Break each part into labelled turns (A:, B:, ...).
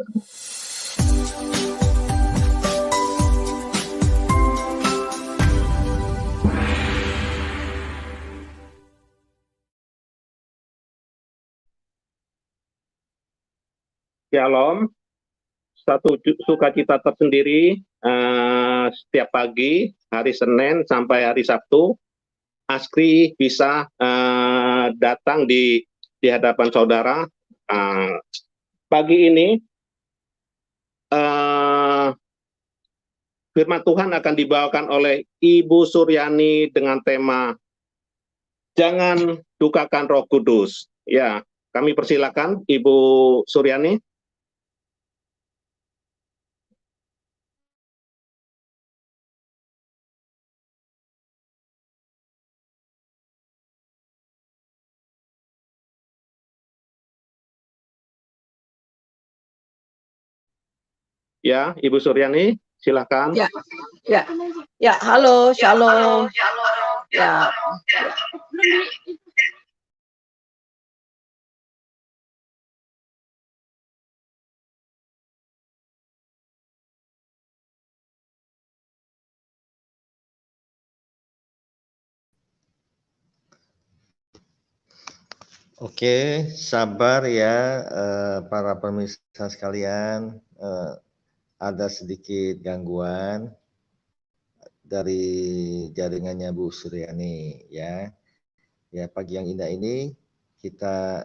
A: Shalom, satu sukacita tersendiri setiap pagi, hari Senin sampai hari Sabtu, Askri bisa datang di hadapan saudara. Pagi ini, firman Tuhan akan dibawakan oleh Ibu Suryani dengan tema Jangan Dukakan Roh Kudus. Ya, kami persilakan Ibu Suryani. Ya, Ibu Suryani, silakan.
B: Ya, halo, shalom. Ya.
C: Oke, sabar ya para pemirsa sekalian, ada sedikit gangguan dari jaringannya Bu Suryani ya. Ya, pagi yang indah ini kita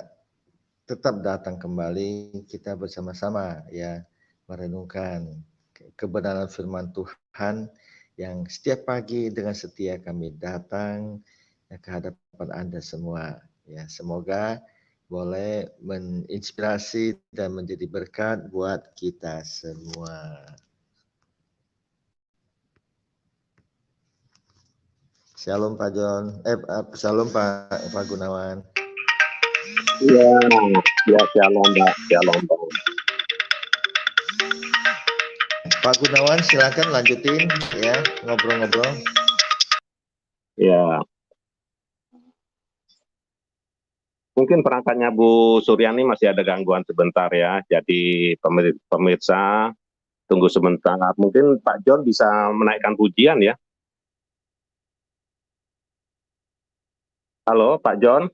C: tetap datang kembali, kita bersama-sama ya merenungkan kebenaran firman Tuhan yang setiap pagi dengan setia kami datang ke hadapan Anda semua. Ya, semoga boleh menginspirasi dan menjadi berkat buat kita semua. Shalom Pak John, shalom Pak Gunawan.
A: Ya, shalom Pak, shalom Pak.
C: Pak Gunawan silakan lanjutin ya ngobrol-ngobrol.
A: Ya. Mungkin perangkatnya Bu Suryani masih ada gangguan sebentar ya. Jadi pemirsa tunggu sebentar. Mungkin Pak John bisa menaikkan pujian ya. Halo Pak John.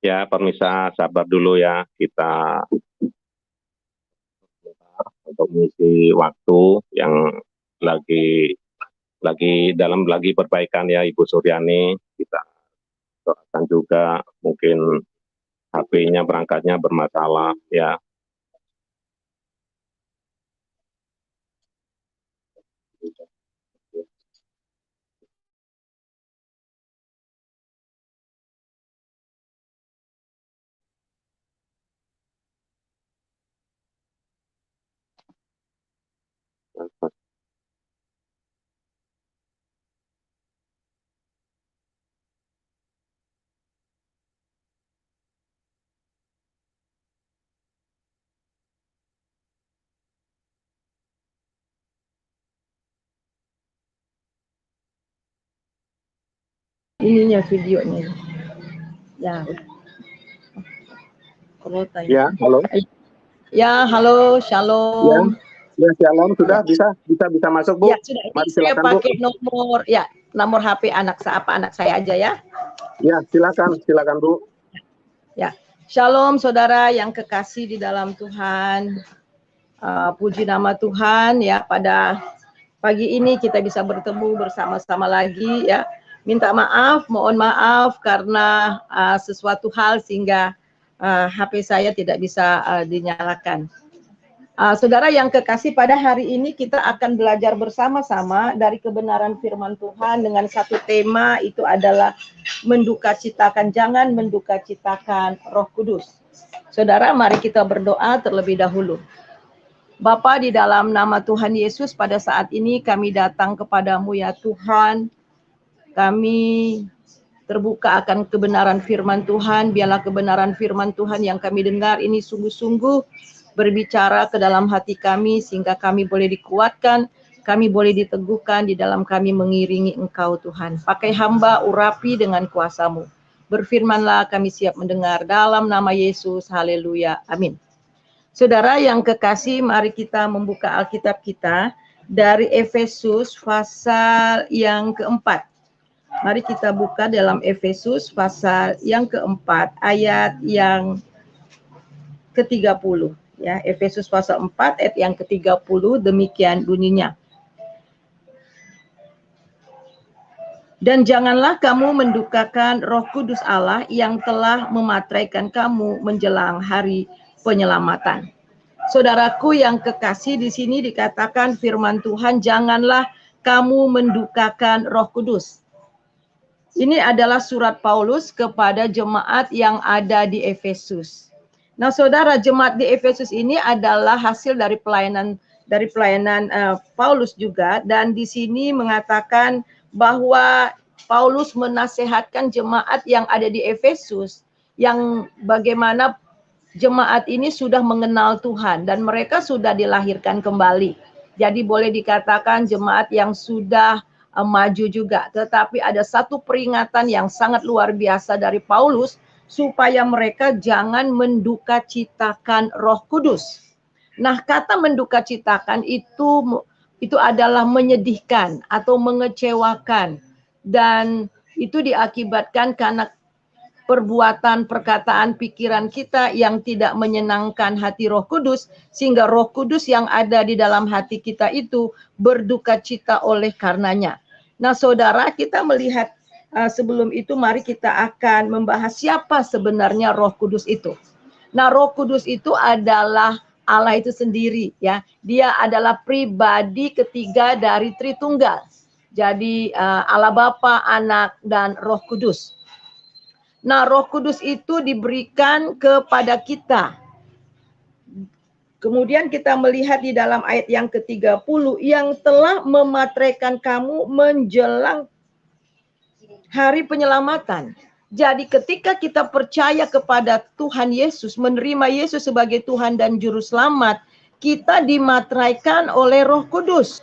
A: Ya, pemirsa sabar dulu ya. Kita untuk mengisi waktu yang lagi perbaikan ya Ibu Suryani. Kita doakan juga mungkin HP-nya perangkatnya bermasalah ya.
B: Ininya videonya. Ya. Kalau tanya.
A: Ya, halo.
B: Ya, halo, shalom.
A: Ya, shalom sudah bisa masuk Bu.
B: Ya, sudah. Ini
A: Mari,
B: saya
A: silakan,
B: pakai nomor HP anak saya aja ya.
A: Ya, silakan Bu.
B: Ya, shalom saudara yang kekasih di dalam Tuhan. Puji nama Tuhan ya, pada pagi ini kita bisa bertemu bersama-sama lagi ya. Mohon maaf karena sesuatu hal sehingga HP saya tidak bisa dinyalakan. Saudara yang kekasih, pada hari ini kita akan belajar bersama-sama dari kebenaran firman Tuhan dengan satu tema, itu adalah jangan mendukacitakan Roh Kudus. Saudara, mari kita berdoa terlebih dahulu. Bapa, di dalam nama Tuhan Yesus, pada saat ini kami datang kepadamu ya Tuhan. Kami terbuka akan kebenaran firman Tuhan. Biarlah kebenaran firman Tuhan yang kami dengar ini sungguh-sungguh berbicara ke dalam hati kami, sehingga kami boleh dikuatkan, kami boleh diteguhkan di dalam kami mengiringi Engkau Tuhan. Pakai hamba, urapi dengan kuasa-Mu. Berfirmanlah, kami siap mendengar dalam nama Yesus. Haleluya. Amin. Saudara yang kekasih, mari kita membuka Alkitab kita dari Efesus pasal yang keempat. Mari kita buka dalam Efesus pasal yang keempat, ayat yang ke-30. Ya, Efesus pasal 4 ayat yang ke-30, demikian bunyinya. Dan janganlah kamu mendukakan Roh Kudus Allah yang telah mematraikan kamu menjelang hari penyelamatan. Saudaraku yang kekasih, di sini dikatakan firman Tuhan, janganlah kamu mendukakan Roh Kudus. Ini adalah surat Paulus kepada jemaat yang ada di Efesus. Nah, saudara, jemaat di Efesus ini adalah hasil dari pelayanan Paulus juga, dan di sini mengatakan bahwa Paulus menasehatkan jemaat yang ada di Efesus, yang bagaimana jemaat ini sudah mengenal Tuhan dan mereka sudah dilahirkan kembali. Jadi boleh dikatakan jemaat yang sudah maju juga. Tetapi ada satu peringatan yang sangat luar biasa dari Paulus, supaya mereka jangan mendukacitakan Roh Kudus. Nah, kata mendukacitakan itu adalah menyedihkan atau mengecewakan, dan itu diakibatkan karena perbuatan, perkataan, pikiran kita yang tidak menyenangkan hati Roh Kudus, sehingga Roh Kudus yang ada di dalam hati kita itu berduka cita oleh karenanya. Nah, saudara, kita melihat sebelum itu mari kita akan membahas siapa sebenarnya Roh Kudus itu. Nah, Roh Kudus itu adalah Allah itu sendiri, ya. Dia adalah pribadi ketiga dari Tritunggal. Jadi Allah Bapa, Anak, dan Roh Kudus. Nah, Roh Kudus itu diberikan kepada kita. Kemudian kita melihat di dalam ayat yang ke-30, yang telah mematraikan kamu menjelang hari penyelamatan. Jadi ketika kita percaya kepada Tuhan Yesus, menerima Yesus sebagai Tuhan dan Juru Selamat, kita dimatraikan oleh Roh Kudus.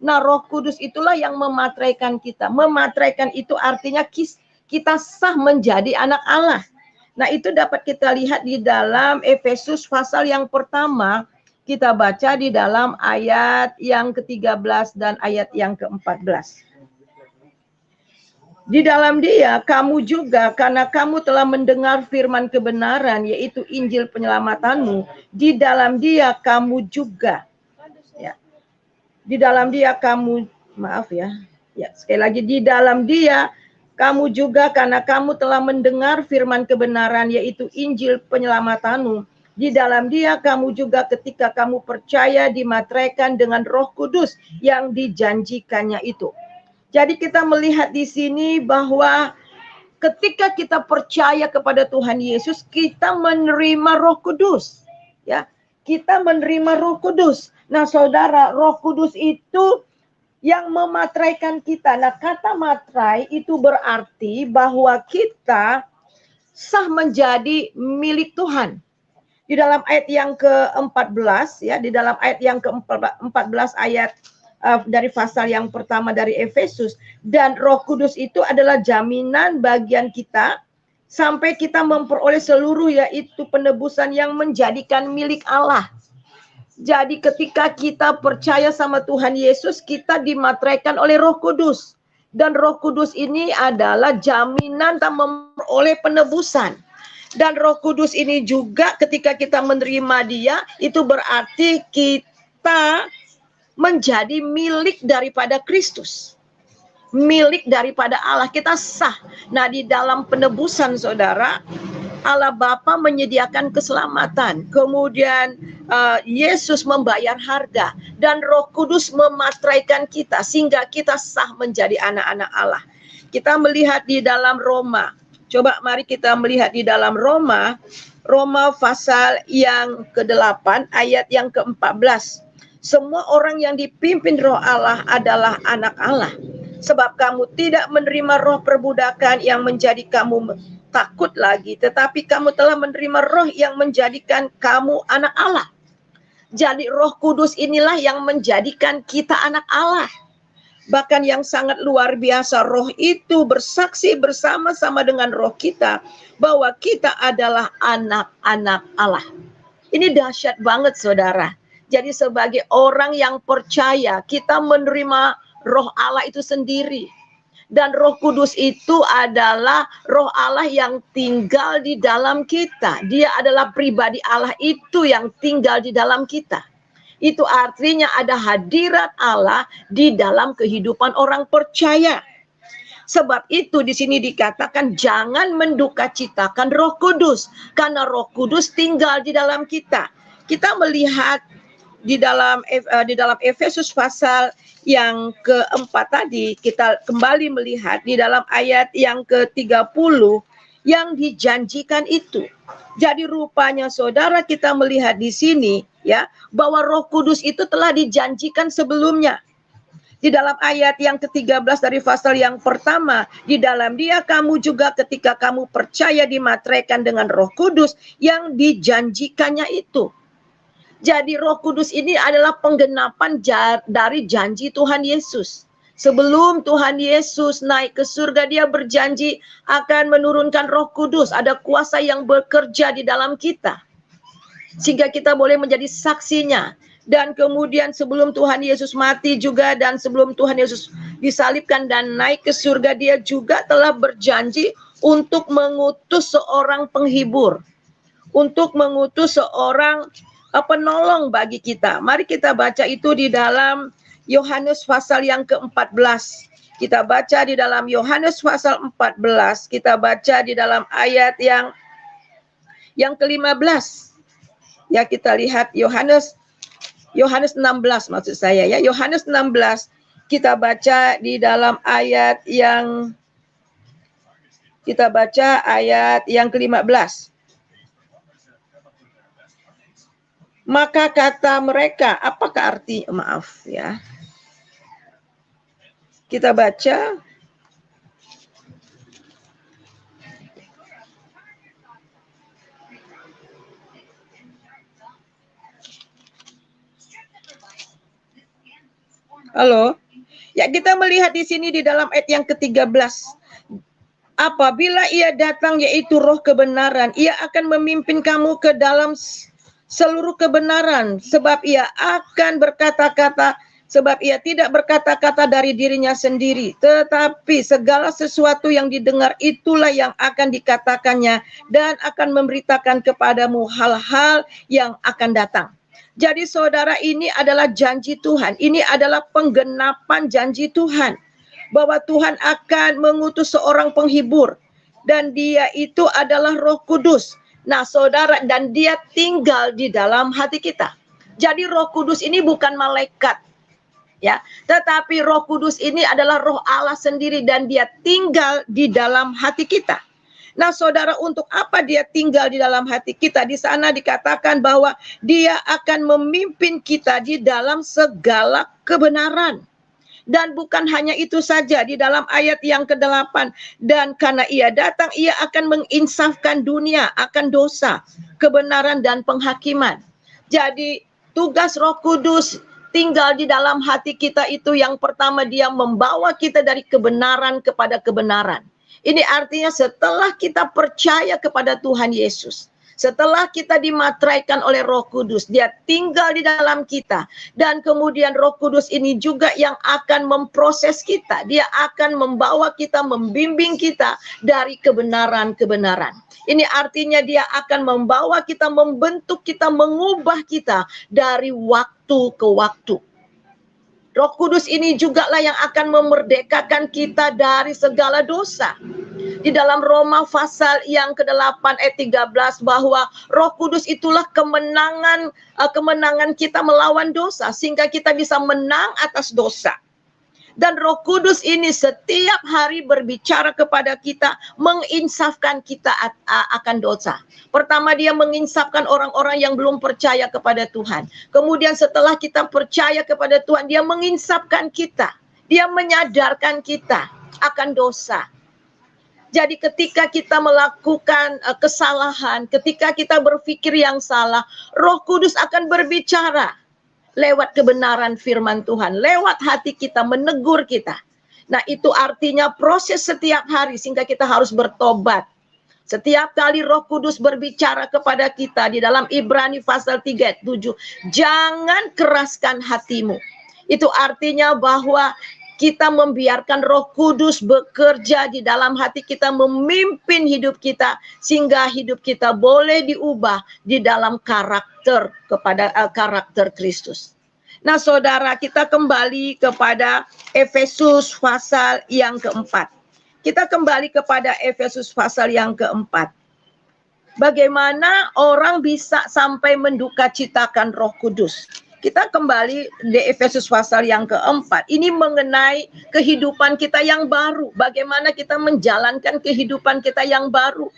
B: Nah, Roh Kudus itulah yang mematraikan kita. Mematraikan itu artinya kita sah menjadi anak Allah. Nah, itu dapat kita lihat di dalam Efesus pasal yang pertama. Kita baca di dalam ayat yang ke-13 dan ayat yang ke-14. Di dalam Dia kamu juga, karena kamu telah mendengar firman kebenaran, yaitu Injil penyelamatanmu, di dalam Dia kamu juga. Ya. Di dalam Dia kamu, sekali lagi, di dalam Dia kamu juga, karena kamu telah mendengar firman kebenaran, yaitu Injil penyelamatanmu. Di dalam Dia kamu juga ketika kamu percaya dimatraikan dengan Roh Kudus yang dijanjikannya itu. Jadi kita melihat di sini bahwa ketika kita percaya kepada Tuhan Yesus, kita menerima Roh Kudus. Ya, kita menerima Roh Kudus. Nah, saudara, Roh Kudus itu yang mematraikan kita. Nah, kata matrai itu berarti bahwa kita sah menjadi milik Tuhan. Di dalam ayat yang ke-14, ya, di dalam ayat yang ke-14 ayat dari pasal yang pertama dari Efesus, dan Roh Kudus itu adalah jaminan bagian kita sampai kita memperoleh seluruh, yaitu penebusan yang menjadikan milik Allah. Jadi ketika kita percaya sama Tuhan Yesus, kita dimatraikan oleh Roh Kudus. Dan Roh Kudus ini adalah jaminan kita memperoleh penebusan. Dan Roh Kudus ini juga ketika kita menerima Dia, itu berarti kita menjadi milik daripada Kristus. Milik daripada Allah, kita sah. Nah, di dalam penebusan, saudara, Allah Bapa menyediakan keselamatan. Kemudian Yesus membayar harga. Dan Roh Kudus mematraikan kita sehingga kita sah menjadi anak-anak Allah. Kita melihat di dalam Roma. Coba mari kita melihat di dalam Roma. Roma pasal yang ke-8 ayat yang ke-14. Semua orang yang dipimpin Roh Allah adalah anak Allah. Sebab kamu tidak menerima roh perbudakan yang menjadi kamu takut lagi, tetapi kamu telah menerima Roh yang menjadikan kamu anak Allah. Jadi Roh Kudus inilah yang menjadikan kita anak Allah. Bahkan yang sangat luar biasa, roh itu bersaksi bersama-sama dengan roh kita bahwa kita adalah anak-anak Allah. Ini dahsyat banget saudara. Jadi sebagai orang yang percaya, kita menerima roh Allah itu sendiri. Dan Roh Kudus itu adalah roh Allah yang tinggal di dalam kita. Dia adalah pribadi Allah itu yang tinggal di dalam kita. Itu artinya ada hadirat Allah di dalam kehidupan orang percaya. Sebab itu di sini dikatakan jangan mendukacitakan Roh Kudus, karena Roh Kudus tinggal di dalam kita. Kita melihat di dalam Efesus pasal yang keempat tadi, kita kembali melihat di dalam ayat yang ke-30 yang dijanjikan itu. Jadi rupanya saudara, kita melihat di sini ya bahwa Roh Kudus itu telah dijanjikan sebelumnya. Di dalam ayat yang ke-13 dari pasal yang pertama, di dalam Dia kamu juga ketika kamu percaya dimateraikan dengan Roh Kudus yang dijanjikannya itu. Jadi Roh Kudus ini adalah penggenapan dari janji Tuhan Yesus. Sebelum Tuhan Yesus naik ke surga, Dia berjanji akan menurunkan Roh Kudus. Ada kuasa yang bekerja di dalam kita, sehingga kita boleh menjadi saksinya. Dan kemudian sebelum Tuhan Yesus mati juga, dan sebelum Tuhan Yesus disalibkan dan naik ke surga, Dia juga telah berjanji untuk mengutus seorang penghibur, untuk mengutus seorang penolong bagi kita. Mari kita baca itu di dalam Yohanes pasal yang ke-14. Kita baca di dalam Yohanes pasal 14. Kita baca di dalam ayat yang ke-15. Ya, kita lihat Yohanes 16 maksud saya ya. Yohanes 16 kita baca di dalam ayat yang ke-15. Maka kata mereka, apakah arti, maaf ya. Kita baca. Halo. Ya, kita melihat di sini di dalam ayat yang ke-13. Apabila Ia datang, yaitu Roh kebenaran, Ia akan memimpin kamu ke dalam seluruh kebenaran, sebab Ia akan berkata-kata, sebab Ia tidak berkata-kata dari dirinya sendiri, tetapi segala sesuatu yang didengar itulah yang akan dikatakannya dan akan memberitakan kepadamu hal-hal yang akan datang. Jadi saudara, ini adalah janji Tuhan, ini adalah penggenapan janji Tuhan, bahwa Tuhan akan mengutus seorang penghibur, dan Dia itu adalah Roh Kudus. Nah saudara, dan Dia tinggal di dalam hati kita. Jadi Roh Kudus ini bukan malaikat, ya, tetapi Roh Kudus ini adalah Roh Allah sendiri, dan Dia tinggal di dalam hati kita. Nah saudara, untuk apa Dia tinggal di dalam hati kita? Di sana dikatakan bahwa Dia akan memimpin kita di dalam segala kebenaran. Dan bukan hanya itu saja, di dalam ayat yang ke-8, dan karena Ia datang, Ia akan menginsafkan dunia akan dosa, kebenaran, dan penghakiman. Jadi tugas Roh Kudus tinggal di dalam hati kita itu, yang pertama Dia membawa kita dari kebenaran kepada kebenaran. Ini artinya setelah kita percaya kepada Tuhan Yesus, setelah kita dimateraikan oleh Roh Kudus, Dia tinggal di dalam kita. Dan kemudian Roh Kudus ini juga yang akan memproses kita. Dia akan membawa kita, membimbing kita dari kebenaran-kebenaran. Ini artinya Dia akan membawa kita, membentuk kita, mengubah kita dari waktu ke waktu. Roh Kudus ini juga lah yang akan memerdekakan kita dari segala dosa. Di dalam Roma pasal yang ke-8 ayat 13, bahwa Roh Kudus itulah kemenangan kita melawan dosa, sehingga kita bisa menang atas dosa. Dan Roh Kudus ini setiap hari berbicara kepada kita, menginsafkan kita akan dosa. Pertama, Dia menginsafkan orang-orang yang belum percaya kepada Tuhan. Kemudian setelah kita percaya kepada Tuhan, Dia menginsafkan kita. Dia menyadarkan kita akan dosa. Jadi ketika kita melakukan kesalahan, ketika kita berpikir yang salah, Roh Kudus akan berbicara lewat kebenaran firman Tuhan, lewat hati kita, menegur kita. Nah, itu artinya proses setiap hari sehingga kita harus bertobat. Setiap kali Roh Kudus berbicara kepada kita di dalam Ibrani pasal 3 ayat 7, jangan keraskan hatimu. Itu artinya bahwa kita membiarkan Roh Kudus bekerja di dalam hati kita, memimpin hidup kita sehingga hidup kita boleh diubah di dalam karakter kepada karakter Kristus. Nah, saudara, kita kembali kepada Efesus pasal yang keempat. Kita kembali kepada Efesus pasal yang keempat. Bagaimana orang bisa sampai mendukacitakan Roh Kudus? Kita kembali di Efesus pasal yang keempat. Ini mengenai kehidupan kita yang baru. Bagaimana kita menjalankan kehidupan kita yang baru.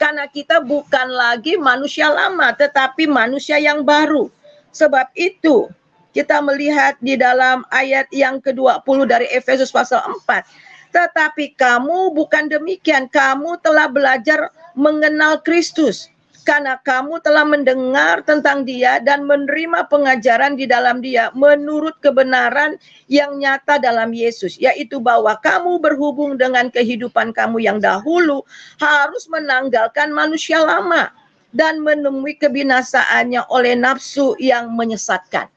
B: Karena kita bukan lagi manusia lama, tetapi manusia yang baru. Sebab itu, kita melihat di dalam ayat yang ke-20 dari Efesus pasal 4. Tetapi kamu bukan demikian, kamu telah belajar mengenal Kristus. Karena kamu telah mendengar tentang Dia dan menerima pengajaran di dalam Dia menurut kebenaran yang nyata dalam Yesus, yaitu bahwa kamu berhubung dengan kehidupan kamu yang dahulu harus menanggalkan manusia lama dan menemui kebinasaannya oleh nafsu yang menyesatkan.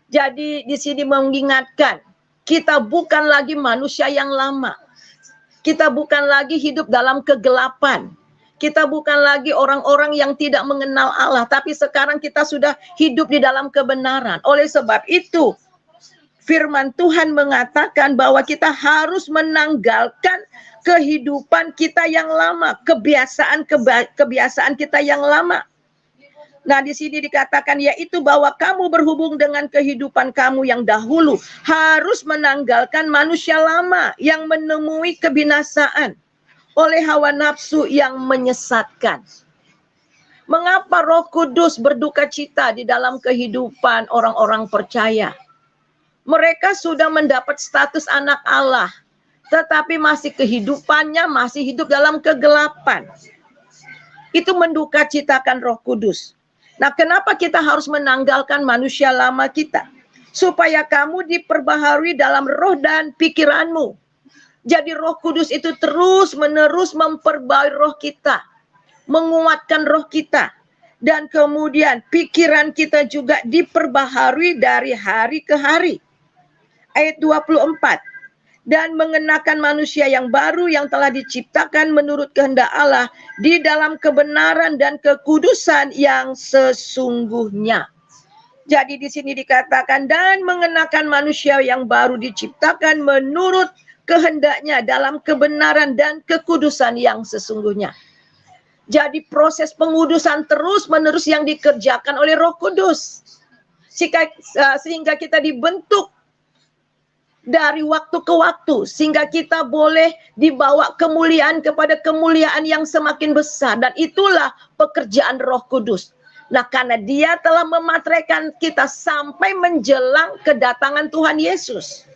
B: Jadi di sini mengingatkan, kita bukan lagi manusia yang lama. Kita bukan lagi hidup dalam kegelapan. Kita bukan lagi orang-orang yang tidak mengenal Allah, tapi sekarang kita sudah hidup di dalam kebenaran. Oleh sebab itu, firman Tuhan mengatakan bahwa kita harus menanggalkan kehidupan kita yang lama, kebiasaan kita yang lama. Nah, di sini dikatakan yaitu bahwa kamu berhubung dengan kehidupan kamu yang dahulu harus menanggalkan manusia lama yang menemui kebinasaan oleh hawa nafsu yang menyesatkan. Mengapa Roh Kudus berduka cita di dalam kehidupan orang-orang percaya? Mereka sudah mendapat status anak Allah, tetapi masih kehidupannya masih hidup dalam kegelapan. Itu menduka citakan Roh Kudus. Nah, kenapa kita harus menanggalkan manusia lama kita? Supaya kamu diperbaharui dalam roh dan pikiranmu. Jadi Roh Kudus itu terus-menerus memperbaharui roh kita, menguatkan roh kita, dan kemudian pikiran kita juga diperbaharui dari hari ke hari. Ayat 24. Dan mengenakan manusia yang baru yang telah diciptakan menurut kehendak Allah di dalam kebenaran dan kekudusan yang sesungguhnya. Jadi di sini dikatakan dan mengenakan manusia yang baru diciptakan menurut kehendaknya dalam kebenaran dan kekudusan yang sesungguhnya. Jadi proses pengudusan terus-menerus yang dikerjakan oleh Roh Kudus. Sehingga kita dibentuk dari waktu ke waktu, sehingga kita boleh dibawa kemuliaan kepada kemuliaan yang semakin besar. Dan itulah pekerjaan Roh Kudus. Nah, karena Dia telah memateraikan kita sampai menjelang kedatangan Tuhan Yesus.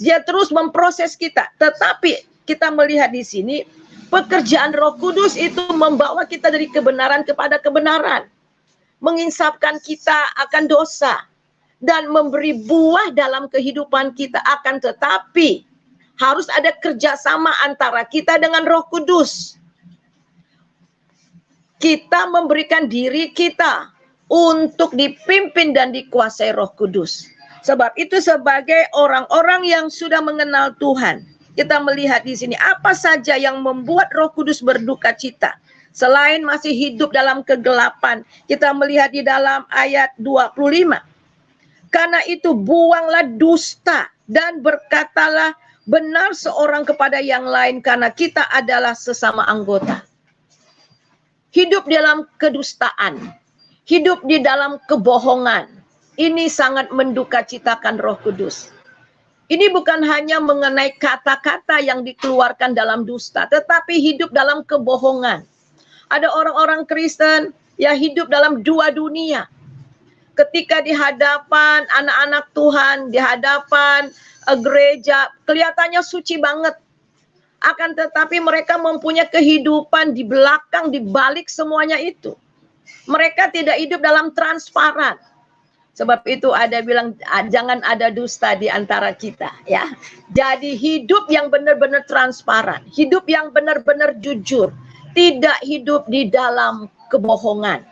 B: Dia terus memproses kita. Tetapi kita melihat di sini, pekerjaan Roh Kudus itu membawa kita dari kebenaran kepada kebenaran. Menginsafkan kita akan dosa. Dan memberi buah dalam kehidupan kita. Akan tetapi harus ada kerjasama antara kita dengan Roh Kudus. Kita memberikan diri kita untuk dipimpin dan dikuasai Roh Kudus. Sebab itu sebagai orang-orang yang sudah mengenal Tuhan, kita melihat di sini apa saja yang membuat Roh Kudus berduka cita. Selain masih hidup dalam kegelapan, kita melihat di dalam ayat 25. Karena itu buanglah dusta dan berkatalah benar seorang kepada yang lain karena kita adalah sesama anggota. Hidup dalam kedustaan, hidup di dalam kebohongan, ini sangat mendukacitakan Roh Kudus. Ini bukan hanya mengenai kata-kata yang dikeluarkan dalam dusta, tetapi hidup dalam kebohongan. Ada orang-orang Kristen yang hidup dalam dua dunia. Ketika di hadapan anak-anak Tuhan, di hadapan gereja, kelihatannya suci banget. Akan tetapi mereka mempunyai kehidupan di belakang, di balik semuanya itu. Mereka tidak hidup dalam transparan. Sebab itu ada bilang jangan ada dusta di antara kita, ya. Jadi hidup yang benar-benar transparan, hidup yang benar-benar jujur, tidak hidup di dalam kebohongan.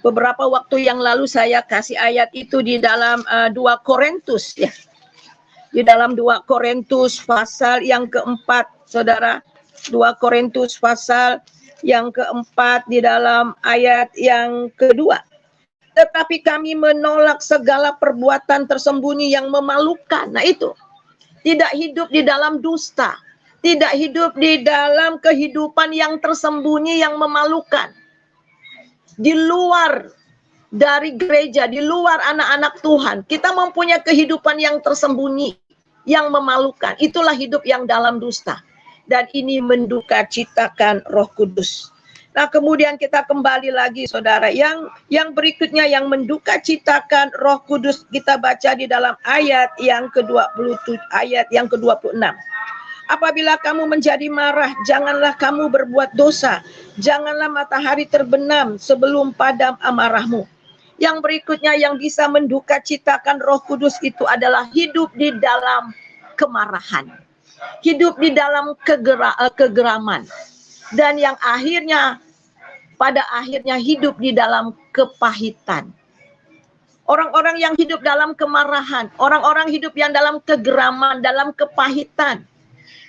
B: Beberapa waktu yang lalu saya kasih ayat itu di dalam 2 Korintus, ya. Di dalam 2 Korintus pasal yang keempat, saudara. 2 Korintus pasal yang keempat di dalam ayat yang kedua. Tetapi kami menolak segala perbuatan tersembunyi yang memalukan. Nah itu, tidak hidup di dalam dusta, tidak hidup di dalam kehidupan yang tersembunyi yang memalukan. Di luar dari gereja, di luar anak-anak Tuhan, kita mempunyai kehidupan yang tersembunyi, yang memalukan. Itulah hidup yang dalam dusta. Dan ini menduka citakan Roh Kudus. Nah, kemudian kita kembali lagi, saudara. Yang berikutnya yang menduka citakan Roh Kudus, kita baca di dalam ayat yang ke-27, ayat yang ke-26. Apabila kamu menjadi marah, janganlah kamu berbuat dosa. Janganlah matahari terbenam sebelum padam amarahmu. Yang berikutnya yang bisa menduka citakan Roh Kudus itu adalah hidup di dalam kemarahan. Hidup di dalam kegeraman. Dan yang akhirnya, pada akhirnya hidup di dalam kepahitan. Orang-orang yang hidup dalam kemarahan, orang-orang hidup yang dalam kegeraman, dalam kepahitan,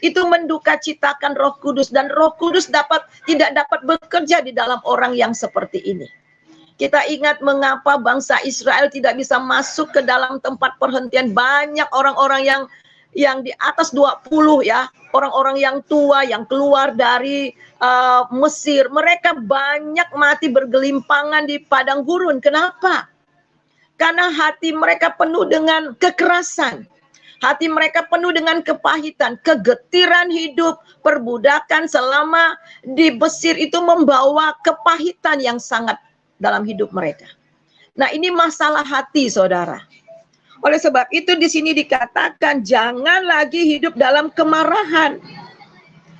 B: itu menduka citakan Roh Kudus. Dan Roh Kudus tidak dapat bekerja di dalam orang yang seperti ini. Kita ingat mengapa bangsa Israel tidak bisa masuk ke dalam tempat perhentian. Banyak orang-orang yang di atas 20, ya, orang-orang yang tua yang keluar dari Mesir, mereka banyak mati bergelimpangan di padang gurun. Kenapa? Karena hati mereka penuh dengan kekerasan, hati mereka penuh dengan kepahitan, kegetiran hidup, perbudakan selama di Mesir itu membawa kepahitan yang sangat dalam hidup mereka. Nah, ini masalah hati, saudara. Oleh sebab itu di sini dikatakan jangan lagi hidup dalam kemarahan.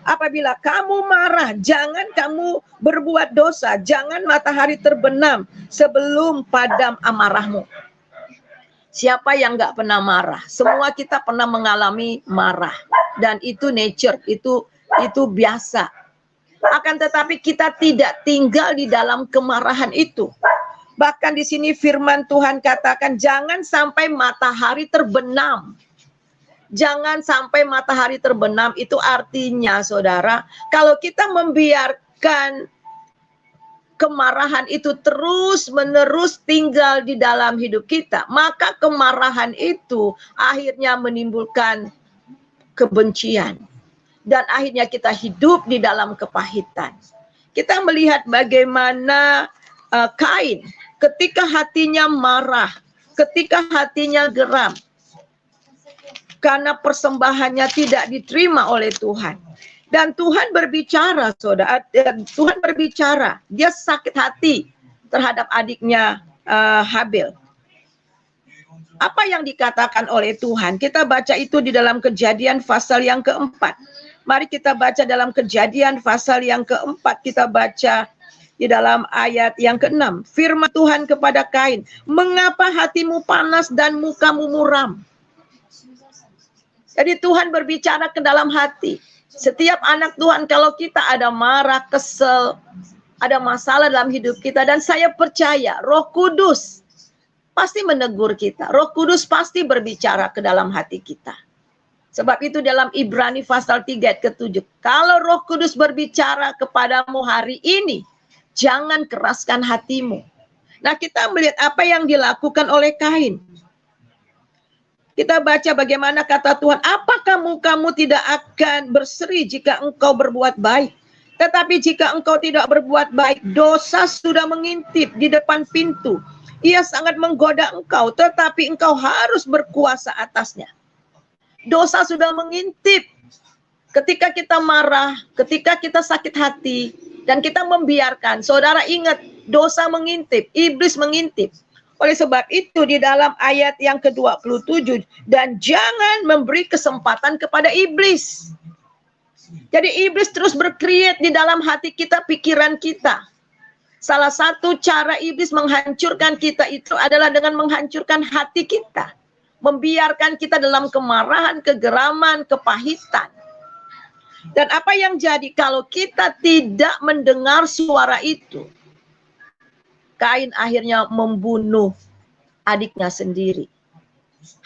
B: Apabila kamu marah, jangan kamu berbuat dosa, jangan matahari terbenam sebelum padam amarahmu. Siapa yang nggak pernah marah? Semua kita pernah mengalami marah, dan itu nature, itu biasa. Akan tetapi kita tidak tinggal di dalam kemarahan itu. Bahkan di sini firman Tuhan katakan jangan sampai matahari terbenam. Jangan sampai matahari terbenam, itu artinya, saudara, kalau kita membiarkan kemarahan itu terus-menerus tinggal di dalam hidup kita, maka kemarahan itu akhirnya menimbulkan kebencian. Dan akhirnya kita hidup di dalam kepahitan. Kita melihat bagaimana Kain ketika hatinya marah, ketika hatinya geram, karena persembahannya tidak diterima oleh Tuhan. Dan Tuhan berbicara, saudara. Tuhan berbicara. Dia sakit hati terhadap adiknya Habil. Apa yang dikatakan oleh Tuhan? Kita baca itu di dalam Kejadian pasal yang keempat. Mari kita baca dalam Kejadian pasal yang keempat. Kita baca di dalam ayat yang ke-6. Firman Tuhan kepada Kain, mengapa hatimu panas dan mukamu muram? Jadi Tuhan berbicara ke dalam hati. Setiap anak Tuhan, kalau kita ada marah, kesel, ada masalah dalam hidup kita, dan saya percaya Roh Kudus pasti menegur kita. Roh Kudus pasti berbicara ke dalam hati kita. Sebab itu dalam Ibrani pasal 3 ayat ke-7, kalau Roh Kudus berbicara kepadamu hari ini, jangan keraskan hatimu. Nah, kita melihat apa yang dilakukan oleh Kain. Kita baca bagaimana kata Tuhan, apakah mukamu tidak akan berseri jika engkau berbuat baik? Tetapi jika engkau tidak berbuat baik, dosa sudah mengintip di depan pintu. Ia sangat menggoda engkau, tetapi engkau harus berkuasa atasnya. Dosa sudah mengintip. Ketika kita marah, ketika kita sakit hati, dan kita membiarkan, saudara ingat, dosa mengintip, iblis mengintip. Oleh sebab itu di dalam ayat yang ke-27, dan jangan memberi kesempatan kepada iblis. Jadi iblis terus berkreat di dalam hati kita, pikiran kita. Salah satu cara iblis menghancurkan kita itu adalah dengan menghancurkan hati kita. Membiarkan kita dalam kemarahan, kegeraman, kepahitan. Dan apa yang jadi kalau kita tidak mendengar suara itu? Kain akhirnya membunuh adiknya sendiri.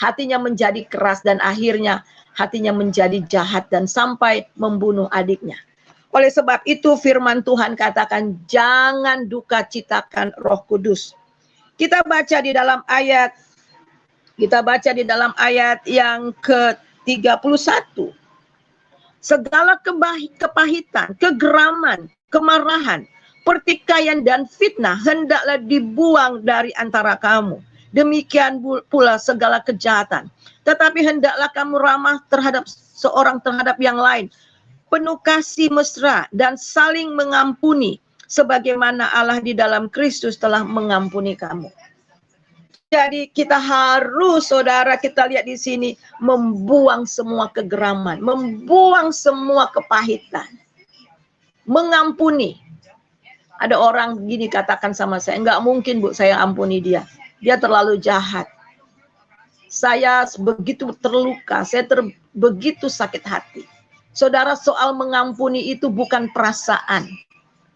B: Hatinya menjadi keras dan akhirnya hatinya menjadi jahat dan sampai membunuh adiknya. Oleh sebab itu firman Tuhan katakan jangan duka citakan Roh Kudus. Kita baca di dalam ayat yang ke-31. Segala kepahitan, kegeraman, kemarahan, pertikaian dan fitnah hendaklah dibuang dari antara kamu. Demikian pula segala kejahatan. Tetapi hendaklah kamu ramah terhadap seorang terhadap yang lain. Penuh kasih mesra dan saling mengampuni. Sebagaimana Allah di dalam Kristus telah mengampuni kamu. Jadi kita harus, saudara, kita lihat di sini, membuang semua kegeraman, membuang semua kepahitan, mengampuni. Ada orang gini katakan sama saya, enggak mungkin Bu saya ampuni dia terlalu jahat. Saya begitu terluka, saya begitu sakit hati. Saudara, soal mengampuni itu bukan perasaan,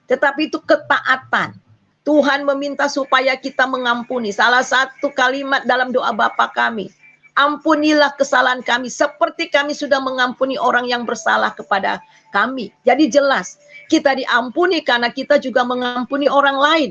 B: tetapi itu ketaatan. Tuhan meminta supaya kita mengampuni. Salah satu kalimat dalam doa Bapa kami, ampunilah kesalahan kami seperti kami sudah mengampuni orang yang bersalah kepada kami. Jadi jelas, kita diampuni karena kita juga mengampuni orang lain.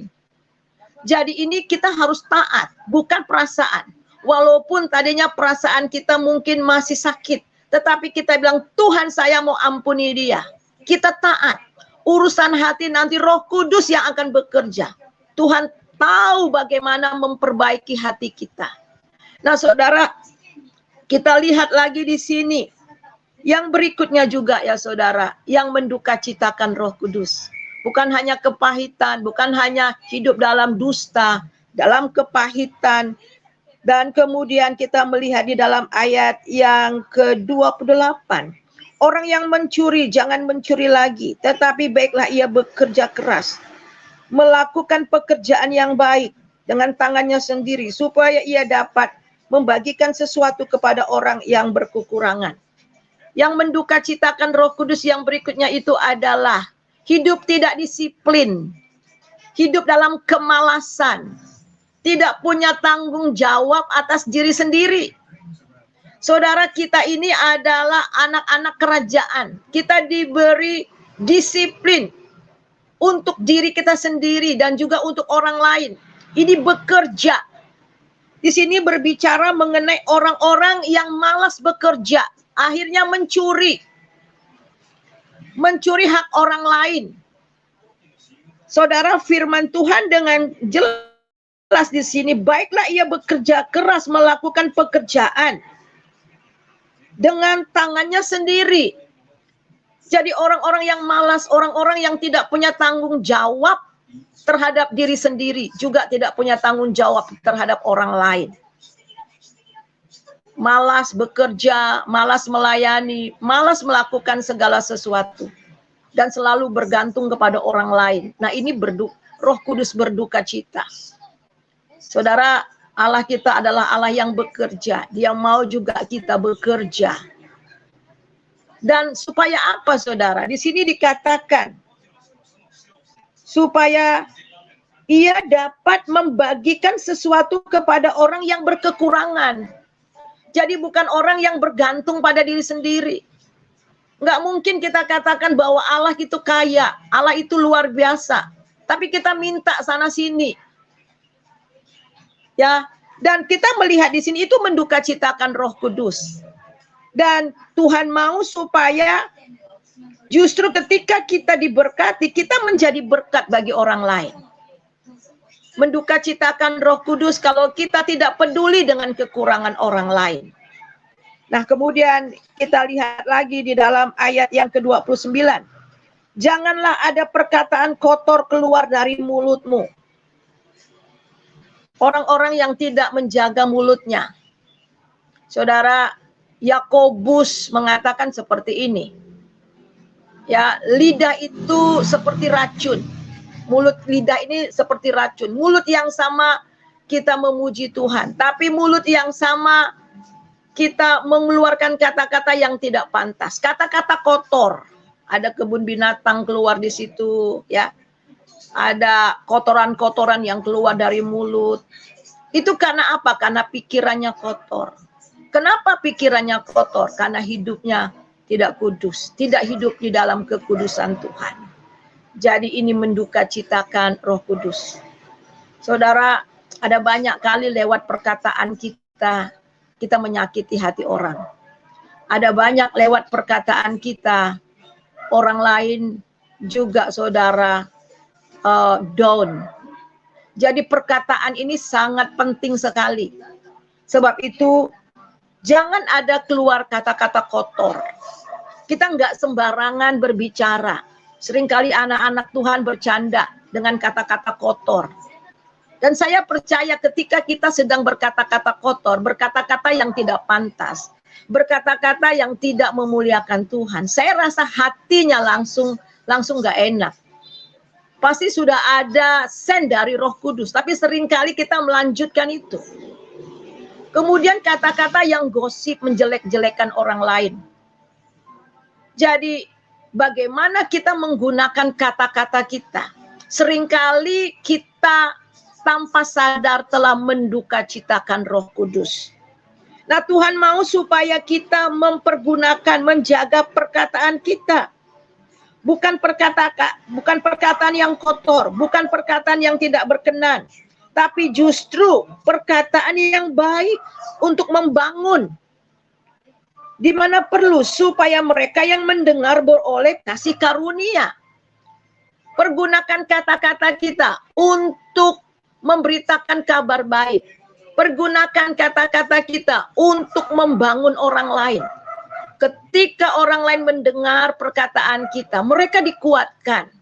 B: Jadi ini kita harus taat, bukan perasaan. Walaupun tadinya perasaan kita mungkin masih sakit, tetapi kita bilang, Tuhan saya mau ampuni dia. Kita taat. Urusan hati nanti Roh Kudus yang akan bekerja. Tuhan tahu bagaimana memperbaiki hati kita. Nah, saudara, kita lihat lagi di sini. Yang berikutnya juga ya saudara, yang mendukacitakan Roh Kudus. Bukan hanya kepahitan, bukan hanya hidup dalam dusta, dalam kepahitan. Dan kemudian kita melihat di dalam ayat yang ke-28. Orang yang mencuri, jangan mencuri lagi. Tetapi baiklah ia bekerja keras. Melakukan pekerjaan yang baik dengan tangannya sendiri. Supaya ia dapat membagikan sesuatu kepada orang yang berkekurangan. Yang mendukacitakan Roh Kudus yang berikutnya itu adalah hidup tidak disiplin. Hidup dalam kemalasan. Tidak punya tanggung jawab atas diri sendiri. Saudara, kita ini adalah anak-anak kerajaan. Kita diberi disiplin untuk diri kita sendiri dan juga untuk orang lain. Ini bekerja. Di sini berbicara mengenai orang-orang yang malas bekerja. Akhirnya mencuri. Mencuri hak orang lain. Saudara, firman Tuhan dengan jelas di sini, baiklah ia bekerja keras melakukan pekerjaan dengan tangannya sendiri. Jadi orang-orang yang malas, orang-orang yang tidak punya tanggung jawab terhadap diri sendiri, juga tidak punya tanggung jawab terhadap orang lain. Malas bekerja, malas melayani, malas melakukan segala sesuatu. Dan selalu bergantung kepada orang lain. Nah, ini Roh Kudus berduka cita. Saudara, Allah kita adalah Allah yang bekerja. Dia mau juga kita bekerja. Dan supaya apa, saudara? Di sini dikatakan, supaya ia dapat membagikan sesuatu kepada orang yang berkekurangan. Jadi bukan orang yang bergantung pada diri sendiri. Nggak mungkin kita katakan bahwa Allah itu kaya, Allah itu luar biasa. Tapi kita minta sana sini. Ya, dan kita melihat di sini itu mendukacitakan Roh Kudus. Dan Tuhan mau supaya justru ketika kita diberkati, kita menjadi berkat bagi orang lain. Mendukacitakan Roh Kudus kalau kita tidak peduli dengan kekurangan orang lain. Nah, kemudian kita lihat lagi di dalam ayat yang ke-29. Janganlah ada perkataan kotor keluar dari mulutmu. Orang-orang yang tidak menjaga mulutnya. Saudara, Yakobus mengatakan seperti ini. Ya, lidah itu seperti racun. Mulut lidah ini seperti racun. Mulut yang sama kita memuji Tuhan, tapi mulut yang sama kita mengeluarkan kata-kata yang tidak pantas, kata-kata kotor. Ada kebun binatang keluar di situ, ya. Ada kotoran-kotoran yang keluar dari mulut. Itu karena apa? Karena pikirannya kotor. Kenapa pikirannya kotor? Karena hidupnya tidak kudus, tidak hidup di dalam kekudusan Tuhan. Jadi ini menduka citakan Roh Kudus. Saudara, ada banyak kali lewat perkataan kita menyakiti hati orang. Ada banyak lewat perkataan kita, orang lain juga saudara down. Jadi perkataan ini sangat penting sekali. Sebab itu jangan ada keluar kata-kata kotor. Kita nggak sembarangan berbicara. Seringkali anak-anak Tuhan bercanda dengan kata-kata kotor. Dan saya percaya ketika kita sedang berkata-kata kotor, berkata-kata yang tidak pantas, berkata-kata yang tidak memuliakan Tuhan, saya rasa hatinya langsung nggak enak. Pasti sudah ada sen dari Roh Kudus, tapi seringkali kita melanjutkan itu. Kemudian kata-kata yang gosip, menjelek-jelekan orang lain. Jadi bagaimana kita menggunakan kata-kata kita? Seringkali kita tanpa sadar telah menduka citakan Roh Kudus. Nah, Tuhan mau supaya kita mempergunakan, menjaga perkataan kita. Bukan perkataan yang kotor, bukan perkataan yang tidak berkenan, tapi justru perkataan yang baik untuk membangun. Di mana perlu supaya mereka yang mendengar beroleh kasih karunia. Pergunakan kata-kata kita untuk memberitakan kabar baik. Pergunakan kata-kata kita untuk membangun orang lain. Ketika orang lain mendengar perkataan kita, mereka dikuatkan.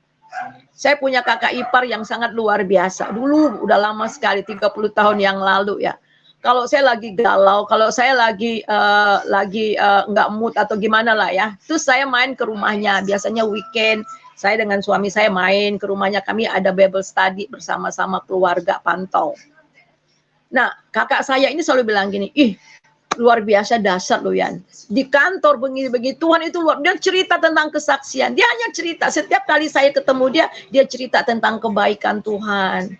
B: Saya punya kakak ipar yang sangat luar biasa. Dulu udah lama sekali, 30 tahun yang lalu ya. Kalau saya lagi galau, kalau saya lagi nggak mood atau gimana lah ya, terus saya main ke rumahnya. Biasanya weekend, saya dengan suami saya main ke rumahnya. Kami ada Bible study bersama-sama keluarga Pantau. Nah, kakak saya ini selalu bilang gini, ih, luar biasa dasar lo Yan. Di kantor begini-begini, Tuhan itu luar. Dia cerita tentang kesaksian. Dia hanya cerita. Setiap kali saya ketemu dia cerita tentang kebaikan Tuhan,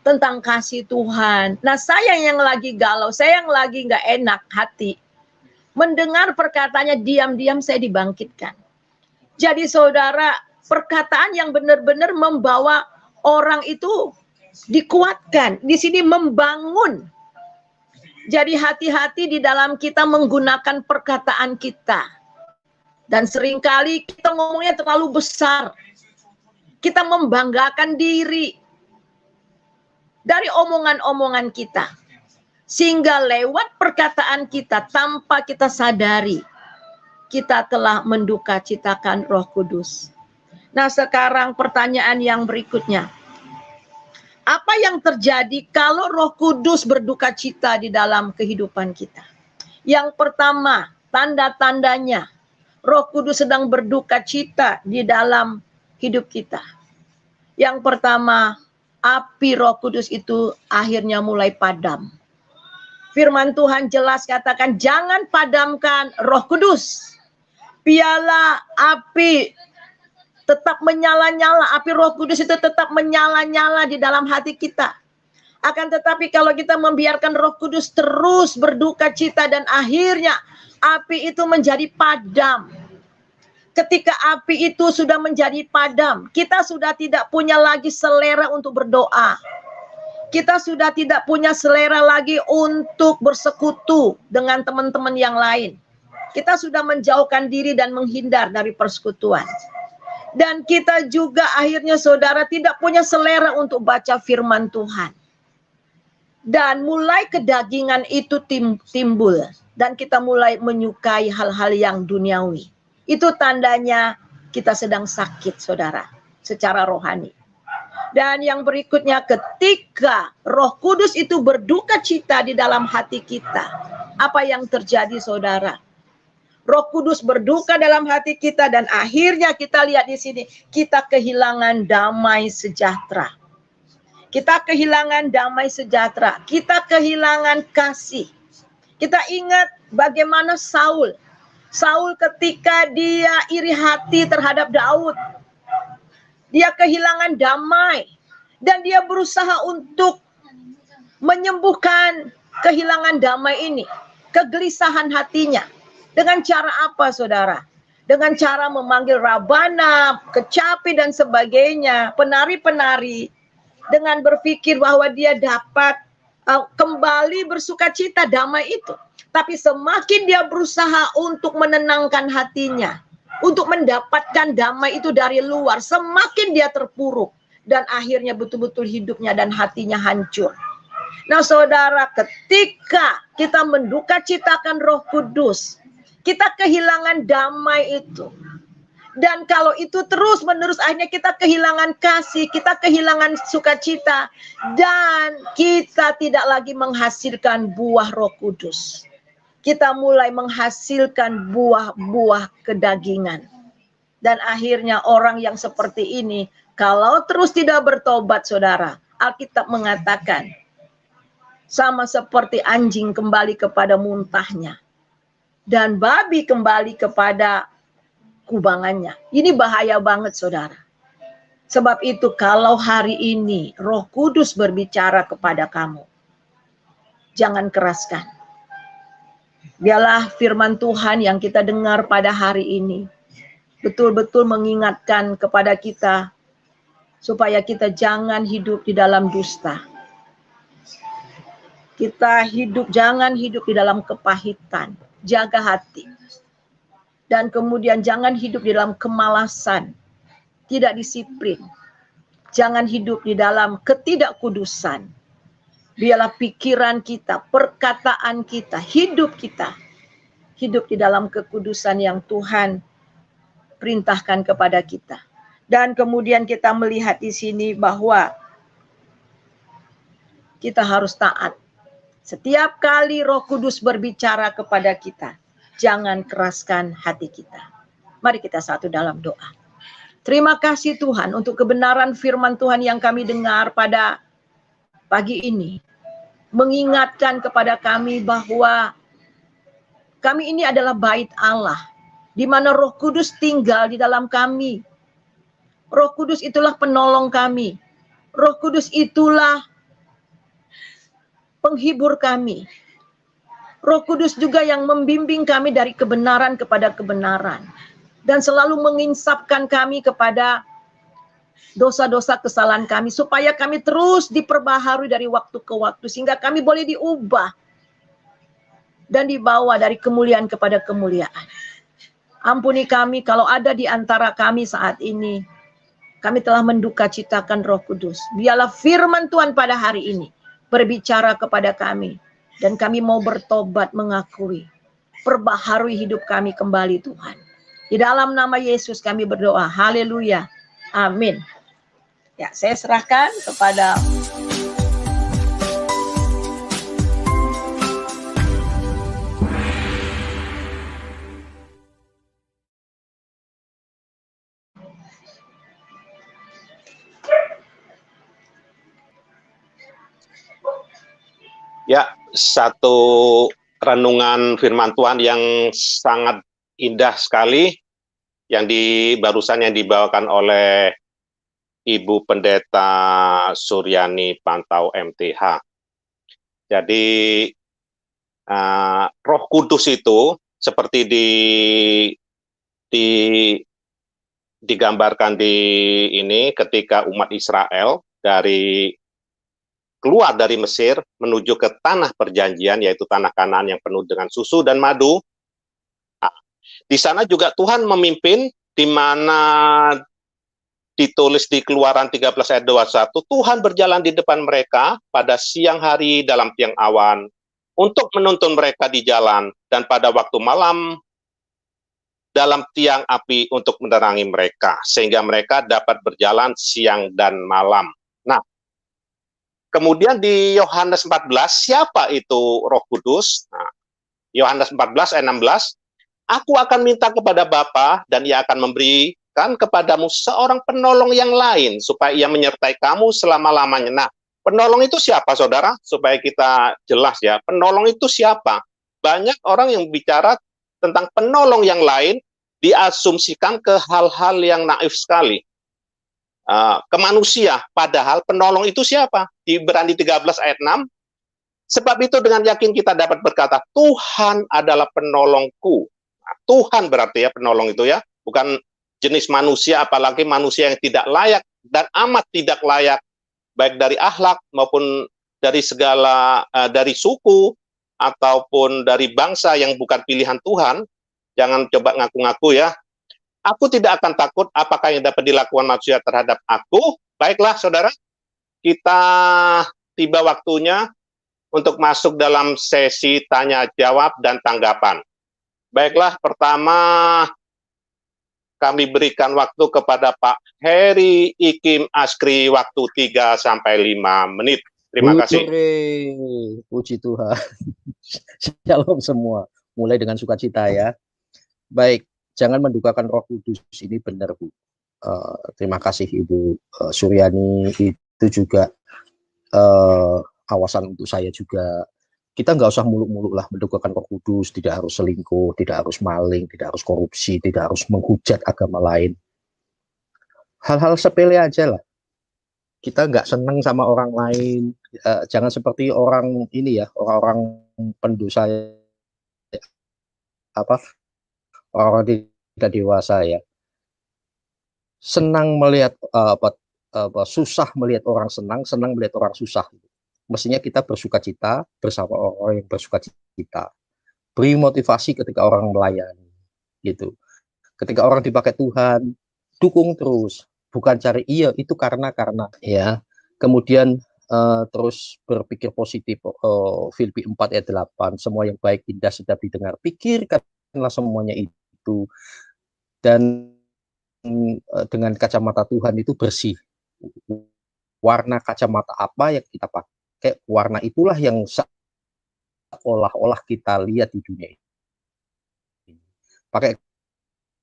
B: tentang kasih Tuhan. Nah, saya yang lagi galau, saya yang lagi nggak enak hati, mendengar perkataannya, diam-diam saya dibangkitkan. Jadi saudara, perkataan yang benar-benar membawa orang itu dikuatkan. Di sini membangun. Jadi hati-hati di dalam kita menggunakan perkataan kita. Dan seringkali kita ngomongnya terlalu besar. Kita membanggakan diri dari omongan-omongan kita. Sehingga lewat perkataan kita tanpa kita sadari, kita telah menduka citakan Roh Kudus. Nah, sekarang pertanyaan yang berikutnya. Apa yang terjadi kalau Roh Kudus berduka cita di dalam kehidupan kita? Yang pertama, tanda-tandanya Roh Kudus sedang berduka cita di dalam hidup kita. Yang pertama, api Roh Kudus itu akhirnya mulai padam. Firman Tuhan jelas katakan, jangan padamkan Roh Kudus. Piala api tetap menyala-nyala, api Roh Kudus itu tetap menyala-nyala di dalam hati kita. Akan tetapi kalau kita membiarkan Roh Kudus terus berduka cita dan akhirnya api itu menjadi padam. Ketika api itu sudah menjadi padam, kita sudah tidak punya lagi selera untuk berdoa. Kita sudah tidak punya selera lagi untuk bersekutu dengan teman-teman yang lain. Kita sudah menjauhkan diri dan menghindar dari persekutuan. Dan kita juga akhirnya saudara tidak punya selera untuk baca firman Tuhan. Dan mulai kedagingan itu timbul. Dan kita mulai menyukai hal-hal yang duniawi. Itu tandanya kita sedang sakit saudara. Secara rohani. Dan yang berikutnya ketika Roh Kudus itu berduka cita di dalam hati kita. Apa yang terjadi saudara? Roh Kudus berduka dalam hati kita dan akhirnya kita lihat di sini kita kehilangan damai sejahtera. Kita kehilangan damai sejahtera. Kita kehilangan kasih. Kita ingat bagaimana Saul. Saul ketika dia iri hati terhadap Daud. Dia kehilangan damai. Dan dia berusaha untuk menyembuhkan kehilangan damai ini. Kegelisahan hatinya. Dengan cara apa, saudara? Dengan cara memanggil Rabana, kecapi dan sebagainya, penari-penari, dengan berpikir bahwa dia dapat kembali bersukacita damai itu. Tapi semakin dia berusaha untuk menenangkan hatinya, untuk mendapatkan damai itu dari luar, semakin dia terpuruk. Dan akhirnya betul-betul hidupnya dan hatinya hancur. Nah saudara, ketika kita menduka citakan Roh Kudus, kita kehilangan damai itu. Dan kalau itu terus menerus akhirnya kita kehilangan kasih, kita kehilangan sukacita. Dan kita tidak lagi menghasilkan buah Roh Kudus. Kita mulai menghasilkan buah-buah kedagingan. Dan akhirnya orang yang seperti ini, kalau terus tidak bertobat saudara, Alkitab mengatakan, sama seperti anjing kembali kepada muntahnya. Dan babi kembali kepada kubangannya. Ini bahaya banget saudara. Sebab itu kalau hari ini Roh Kudus berbicara kepada kamu, jangan keraskan. Biarlah firman Tuhan yang kita dengar pada hari ini betul-betul mengingatkan kepada kita supaya kita jangan hidup di dalam dusta. Kita jangan hidup di dalam kepahitan. Jaga hati. Dan kemudian jangan hidup di dalam kemalasan, tidak disiplin. Jangan hidup di dalam ketidakkudusan. Biarlah pikiran kita, perkataan kita, hidup di dalam kekudusan yang Tuhan perintahkan kepada kita. Dan kemudian kita melihat di sini bahwa kita harus taat. Setiap kali Roh Kudus berbicara kepada kita, jangan keraskan hati kita. Mari kita satu dalam doa. Terima kasih Tuhan untuk kebenaran firman Tuhan yang kami dengar pada pagi ini. Mengingatkan kepada kami bahwa kami ini adalah bait Allah, di mana Roh Kudus tinggal di dalam kami. Roh Kudus itulah penolong kami. Roh Kudus itulah penghibur kami. Roh Kudus juga yang membimbing kami dari kebenaran kepada kebenaran. Dan selalu menginsapkan kami kepada dosa-dosa kesalahan kami. Supaya kami terus diperbaharui dari waktu ke waktu. Sehingga kami boleh diubah. Dan dibawa dari kemuliaan kepada kemuliaan. Ampuni kami kalau ada di antara kami saat ini. Kami telah menduka citakan Roh Kudus. Biarlah firman Tuhan pada hari ini berbicara kepada kami. Dan kami mau bertobat mengakui. Perbaharui hidup kami kembali Tuhan. Di dalam nama Yesus kami berdoa. Haleluya. Amin. Ya, saya serahkan kepada
A: Ya, satu renungan firman Tuhan yang sangat indah sekali yang barusan yang dibawakan oleh Ibu Pendeta Suryani Pantau MTH. Jadi Roh Kudus itu seperti digambarkan di ini ketika umat Israel keluar dari Mesir menuju ke tanah perjanjian, yaitu tanah Kanaan yang penuh dengan susu dan madu. Nah, di sana juga Tuhan memimpin, di mana ditulis di Keluaran 13 ayat 21, Tuhan berjalan di depan mereka pada siang hari dalam tiang awan untuk menuntun mereka di jalan, dan pada waktu malam dalam tiang api untuk menerangi mereka, sehingga mereka dapat berjalan siang dan malam. Nah, kemudian di Yohanes 14, siapa itu Roh Kudus? Nah, Yohanes 14 ayat 16, Aku akan minta kepada Bapa dan ia akan memberikan kepadamu seorang penolong yang lain supaya ia menyertai kamu selama-lamanya. Nah, penolong itu siapa, saudara? Supaya kita jelas ya, penolong itu siapa? Banyak orang yang bicara tentang penolong yang lain diasumsikan ke hal-hal yang naif sekali. Ke manusia, padahal penolong itu siapa? Di Ibrani 13 ayat 6, sebab itu dengan yakin kita dapat berkata, Tuhan adalah penolongku. Nah, Tuhan berarti ya penolong itu ya, bukan jenis manusia, apalagi manusia yang tidak layak dan amat tidak layak, baik dari akhlak maupun dari segala, dari suku, ataupun dari bangsa yang bukan pilihan Tuhan. Jangan coba ngaku-ngaku ya. Aku tidak akan takut apakah yang dapat dilakukan manusia terhadap aku. Baiklah, saudara, kita tiba waktunya untuk masuk dalam sesi tanya jawab dan tanggapan. Baiklah, pertama kami berikan waktu kepada Pak Heri Ikim Askri, waktu 3 sampai 5 menit. Terima kasih.
D: Puji Tuhan. Shalom semua. Mulai dengan sukacita ya. Baik, jangan mendukakan Roh Kudus, ini benar Bu. Terima kasih Ibu Suryani, itu juga awasan untuk saya juga. Kita nggak usah muluk-muluk lah mendukakan Roh Kudus, tidak harus selingkuh, tidak harus maling, tidak harus korupsi, tidak harus menghujat agama lain. Hal-hal sepele aja lah. Kita nggak seneng sama orang lain, jangan seperti orang ini ya, orang-orang pendosa orang tidak dewasa ya, senang melihat susah melihat orang senang, senang melihat orang susah. Mestinya kita bersukacita bersama orang yang bersukacita, beri motivasi ketika orang melayani gitu. Ketika orang dipakai Tuhan, dukung terus, bukan cari iya itu karena ya. Kemudian terus berpikir positif. Filipi 4 ayat 8, semua yang baik, indah, sedap didengar, pikirkanlah semuanya itu, dan dengan kacamata Tuhan itu bersih. Warna kacamata apa yang kita pakai, warna itulah yang seolah-olah kita lihat di dunia ini. Pakai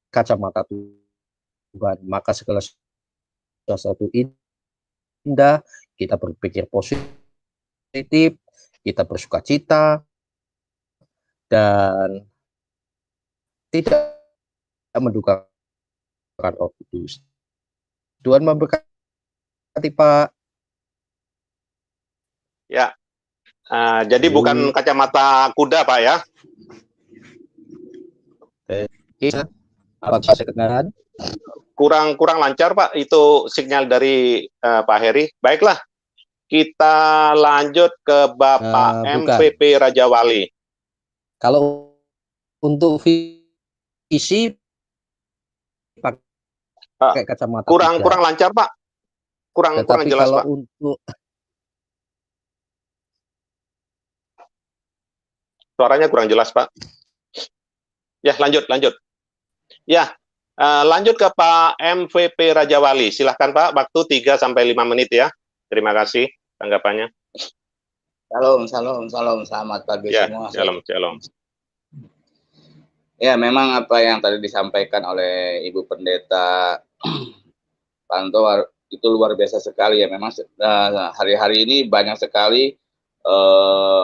D: kacamata Tuhan, maka segala sesuatu indah, kita berpikir positif, kita bersukacita, dan tidak mendukakan Roh Kudus. Tuhan memberkati Pak.
A: Ya, jadi bukan kacamata kuda Pak ya?
D: Apa saya kedengaran?
A: Kurang lancar Pak, itu sinyal dari Pak Heri. Baiklah, kita lanjut ke Bapak MVP Raja Wali.
D: Kalau untuk visi pakai kacamata
A: kurang lancar Pak, kurang jelas
D: kalau
A: Pak.
D: Untuk
A: suaranya kurang jelas Pak. Ya, lanjut. Ya, lanjut ke Pak MVP Raja Wali. Silahkan Pak, waktu 3 sampai 5 menit ya. Terima kasih tanggapannya.
E: Shalom. Selamat pagi semua.
A: Shalom.
E: Ya, memang apa yang tadi disampaikan oleh Ibu Pendeta Panto itu luar biasa sekali ya. Memang hari-hari ini banyak sekali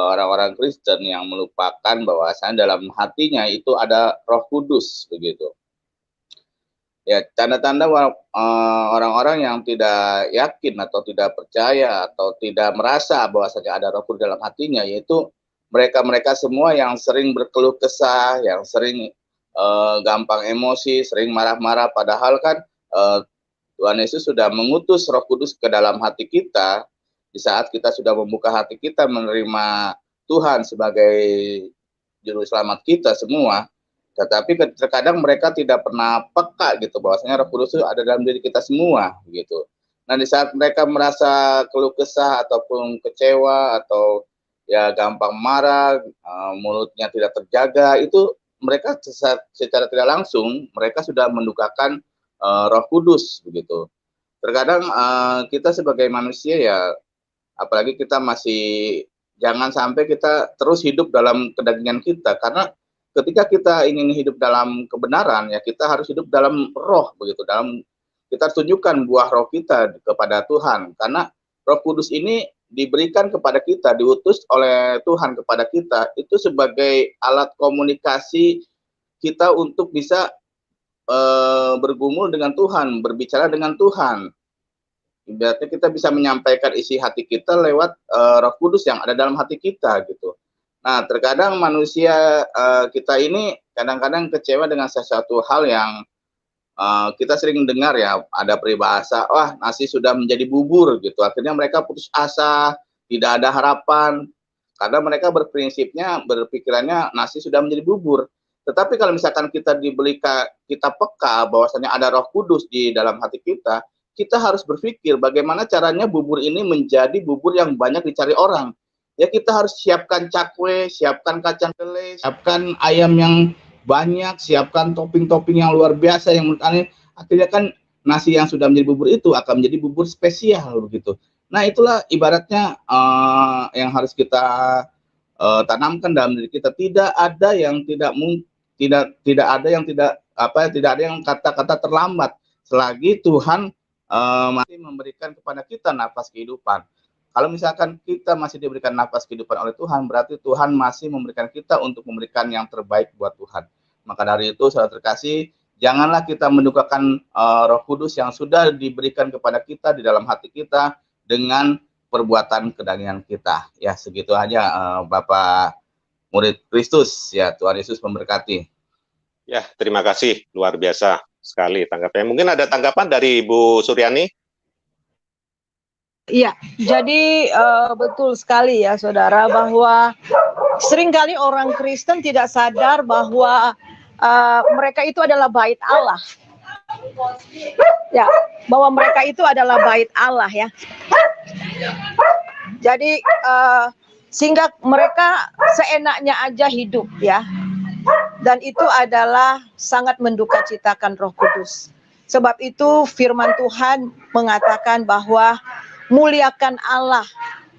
E: orang-orang Kristen yang melupakan bahwasanya dalam hatinya itu ada Roh Kudus begitu. Ya, tanda-tanda orang-orang yang tidak yakin atau tidak percaya atau tidak merasa bahwasanya ada Roh Kudus dalam hatinya, yaitu mereka semua yang sering berkeluh kesah, yang sering gampang emosi, sering marah-marah, padahal kan Tuhan Yesus sudah mengutus Roh Kudus ke dalam hati kita di saat kita sudah membuka hati kita menerima Tuhan sebagai juru selamat kita semua. Tetapi terkadang mereka tidak pernah peka gitu bahwasanya Roh Kudus itu ada dalam diri kita semua gitu. Nah, di saat mereka merasa keluh kesah ataupun kecewa atau ya gampang marah, mulutnya tidak terjaga, itu mereka secara tidak langsung mereka sudah mendukakan Roh Kudus begitu. Terkadang kita sebagai manusia ya, apalagi kita masih, jangan sampai kita terus hidup dalam kedagingan kita, karena ketika kita ingin hidup dalam kebenaran, ya kita harus hidup dalam roh begitu, kita harus tunjukkan buah roh kita kepada Tuhan, karena Roh Kudus ini diberikan kepada kita, diutus oleh Tuhan kepada kita itu sebagai alat komunikasi kita untuk bisa bergumul dengan Tuhan, berbicara dengan Tuhan. Ibaratnya kita bisa menyampaikan isi hati kita lewat Roh Kudus yang ada dalam hati kita gitu. Nah, terkadang manusia kita ini kadang-kadang kecewa dengan sesuatu hal yang kita sering dengar ya, ada peribahasa, wah nasi sudah menjadi bubur gitu. Akhirnya mereka putus asa, tidak ada harapan, karena mereka berpikirannya nasi sudah menjadi bubur. Tetapi kalau misalkan kita kita peka bahwasanya ada Roh Kudus di dalam hati kita harus berpikir bagaimana caranya bubur ini menjadi bubur yang banyak dicari orang. Ya kita harus siapkan cakwe, siapkan kacang kedelai, siapkan ayam yang banyak, siapkan topping-topping yang luar biasa yang menurut aneh, akhirnya kan nasi yang sudah menjadi bubur itu akan menjadi bubur spesial begitu. Nah itulah ibaratnya yang harus kita tanamkan dalam diri kita. Tidak ada yang kata-kata terlambat selagi Tuhan masih memberikan kepada kita nafas kehidupan. Kalau misalkan kita masih diberikan nafas kehidupan oleh Tuhan, berarti Tuhan masih memberikan kita untuk memberikan yang terbaik buat Tuhan. Maka dari itu, saudara terkasih, janganlah kita mendukakan Roh Kudus yang sudah diberikan kepada kita di dalam hati kita dengan perbuatan kedagingan kita. Ya, segitu aja Bapak murid Kristus. Ya, Tuhan Yesus memberkati.
A: Ya, terima kasih. Luar biasa sekali tanggapannya. Mungkin ada tanggapan dari Ibu Suryani?
B: Iya, jadi betul sekali ya saudara, bahwa seringkali orang Kristen tidak sadar bahwa mereka itu adalah bait Allah. Ya, bahwa mereka itu adalah bait Allah ya. Jadi sehingga mereka seenaknya aja hidup ya. Dan itu adalah sangat mendukacitakan Roh Kudus. Sebab itu firman Tuhan mengatakan bahwa muliakan Allah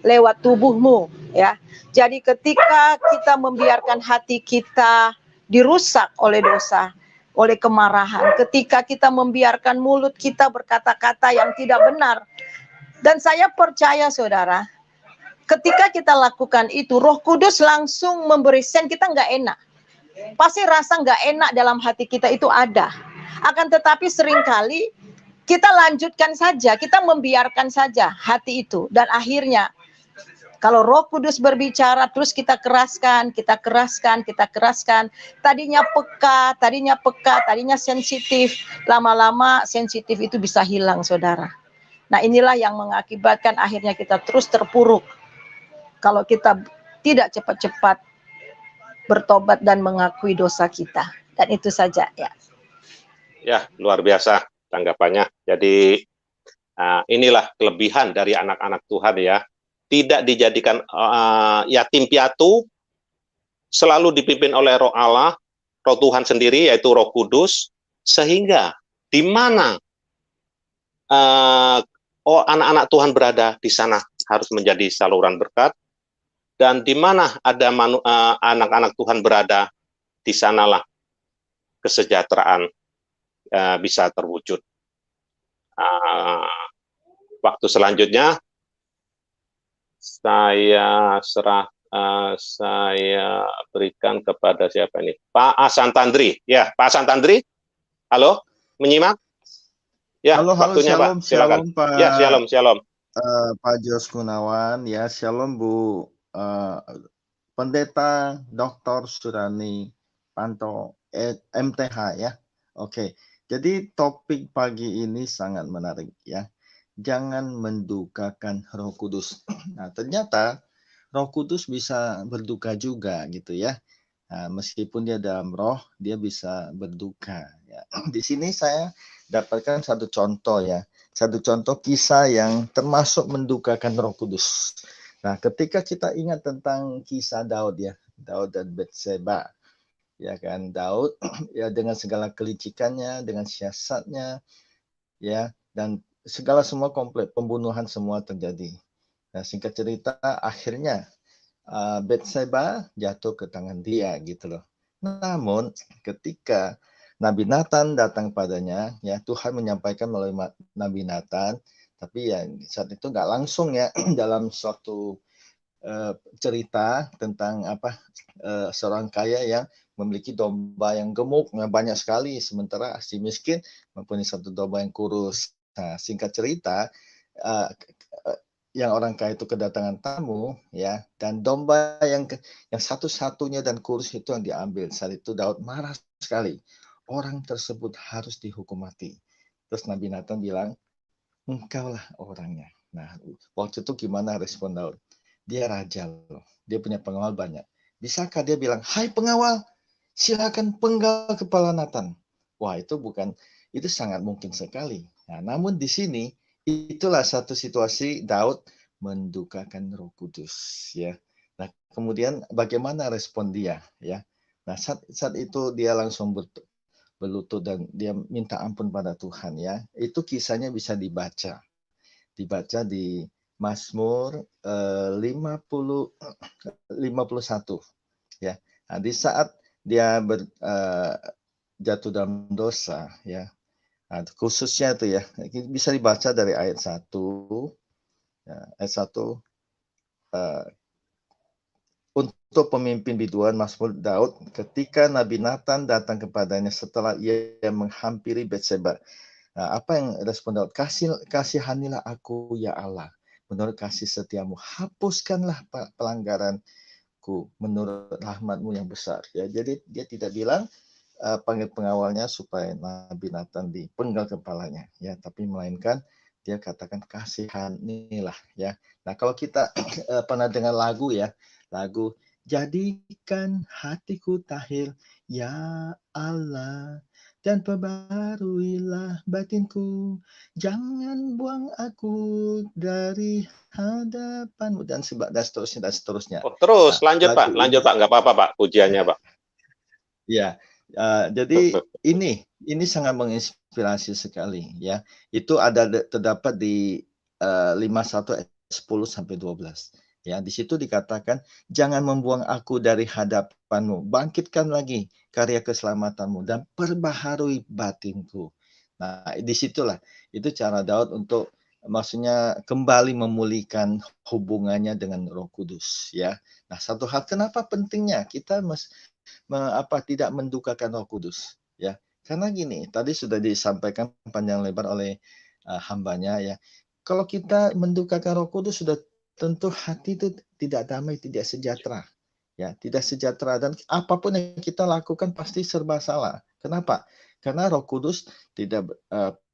B: lewat tubuhmu ya. Jadi ketika kita membiarkan hati kita dirusak oleh dosa, oleh kemarahan, ketika kita membiarkan mulut kita berkata-kata yang tidak benar, dan saya percaya saudara, ketika kita lakukan itu, Roh Kudus langsung memberi sen, kita nggak enak. Pasti rasa nggak enak dalam hati kita itu ada. Akan tetapi seringkali kita lanjutkan saja, kita membiarkan saja hati itu. Dan akhirnya kalau Roh Kudus berbicara terus kita keraskan. Tadinya peka, tadinya sensitif. Lama-lama sensitif itu bisa hilang saudara. Nah inilah yang mengakibatkan akhirnya kita terus terpuruk. Kalau kita tidak cepat-cepat bertobat dan mengakui dosa kita. Dan itu saja ya.
A: Ya, luar biasa tanggapannya. Jadi inilah kelebihan dari anak-anak Tuhan ya. Tidak dijadikan yatim piatu, selalu dipimpin oleh Roh Allah, Roh Tuhan sendiri yaitu Roh Kudus, sehingga di mana anak-anak Tuhan berada, di sana harus menjadi saluran berkat, dan di mana ada anak-anak Tuhan berada, di sanalah kesejahteraan bisa terwujud. Waktu selanjutnya saya berikan kepada siapa ini? Pak Asantandri. Ya, Pak Asantandri. Halo, menyimak? Ya,
C: halo,
A: waktunya
C: shalom,
A: Pak. Silakan.
C: Shalom, Pak.
A: Ya, shalom.
C: Pak Jos Gunawan, ya, shalom Bu Pendeta Dr. Surani Panto MTH ya. Oke. Jadi topik pagi ini sangat menarik ya. Jangan mendukakan Roh Kudus. Nah, ternyata Roh Kudus bisa berduka juga gitu ya. Nah, meskipun dia dalam roh, dia bisa berduka ya. Di sini saya dapatkan satu contoh ya. Satu contoh kisah yang termasuk mendukakan Roh Kudus. Nah, ketika kita ingat tentang kisah Daud ya, Daud dan Batseba. Ya kan, Daud ya dengan segala kelicikannya, dengan siasatnya ya, dan segala semua komplit, pembunuhan semua terjadi. Nah, singkat cerita akhirnya Batseba jatuh ke tangan dia gitu loh. Namun ketika Nabi Nathan datang padanya, ya Tuhan menyampaikan melalui Nabi Nathan, tapi ya saat itu nggak langsung ya dalam suatu cerita tentang seorang kaya yang memiliki domba yang gemuk banyak sekali, sementara si miskin mempunyai satu domba yang kurus. Nah, singkat cerita, yang orang kaya itu kedatangan tamu, ya, dan domba yang satu-satunya dan kurus itu yang diambil. Saat itu Daud marah sekali. Orang tersebut harus dihukum mati. Terus Nabi Nathan bilang, engkaulah orangnya. Nah, waktu itu gimana respon Daud? Dia raja loh, dia punya pengawal banyak. Bisakah dia bilang, hai pengawal, silakan penggal kepala Nathan? Wah, itu sangat mungkin sekali. Nah, namun di sini itulah satu situasi Daud mendukakan Roh Kudus, ya. Nah, kemudian bagaimana respon dia, ya? Nah, saat itu dia langsung berlutut dan dia minta ampun pada Tuhan, ya. Itu kisahnya bisa dibaca di Mazmur 51, ya. Nah, di saat dia jatuh dalam dosa, ya. Nah, khususnya itu ya bisa dibaca dari ayat 1, ya, ayat 1 untuk pemimpin biduan Mazmur Daud ketika Nabi Nathan datang kepadanya setelah ia menghampiri Betseba. Nah, apa yang respon Daud? Kasihanilah aku ya Allah, menurut kasih setiamu, hapuskanlah pelanggaranku menurut rahmatmu yang besar. Ya, jadi dia tidak bilang panggil pengawalnya supaya Nabi Nathan dipenggal kepalanya, ya, tapi melainkan dia katakan kasihanilah, ya. Nah, kalau kita pernah dengar lagu jadikan hatiku tahir ya Allah, dan perbaharuilah batinku, jangan buang aku dari hadapanmu, dan seterusnya.
A: Oh, terus
C: Nah,
A: lanjut Pak, nggak apa-apa Pak, pujiannya Pak.
C: Ya, jadi ini sangat menginspirasi sekali, ya. Itu terdapat di 51 ayat 10 sampai 12. Ya, di situ dikatakan, jangan membuang aku dari hadapanmu, bangkitkan lagi karya keselamatanmu dan perbaharui batinku. Nah, disitulah itu cara Daud untuk maksudnya kembali memulihkan hubungannya dengan Roh Kudus, ya. Nah, satu hal kenapa pentingnya kita tidak mendukakan Roh Kudus, ya. Karena gini, tadi sudah disampaikan panjang lebar oleh hambanya, ya. Kalau kita mendukakan Roh Kudus sudah tentu hati itu tidak damai, tidak sejahtera, ya, tidak sejahtera, dan apapun yang kita lakukan pasti serba salah. Kenapa? Karena Roh Kudus tidak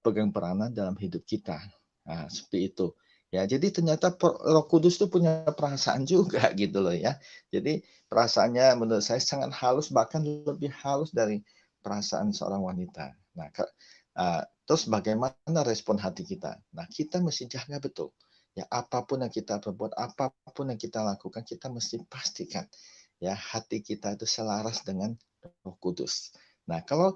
C: pegang peranan dalam hidup kita. Nah, seperti itu. Ya, jadi ternyata Roh Kudus itu punya perasaan juga gitu loh, ya. Jadi perasaannya menurut saya sangat halus, bahkan lebih halus dari perasaan seorang wanita. Nah, terus bagaimana respon hati kita? Nah, kita mesti jaga betul. Ya, apapun yang kita perbuat, apapun yang kita lakukan, kita mesti pastikan ya hati kita itu selaras dengan Roh Kudus. Nah, kalau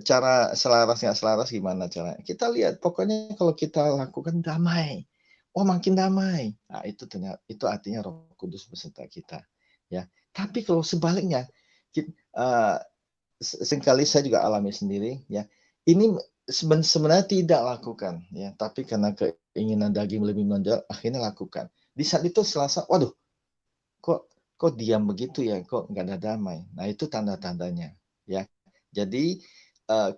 C: cara selaras nggak selaras gimana caranya? Kita lihat, pokoknya kalau kita lakukan damai, makin damai. Nah, itu artinya Roh Kudus beserta kita. Ya, tapi kalau sebaliknya, seringkali saya juga alami sendiri, ya. Ini sebenarnya tidak lakukan, ya, tapi karena keinginan daging lebih menonjol, akhirnya lakukan. Di saat itu selasa, waduh, kok diam begitu ya, kok nggak ada damai. Nah, itu tanda-tandanya, ya. Jadi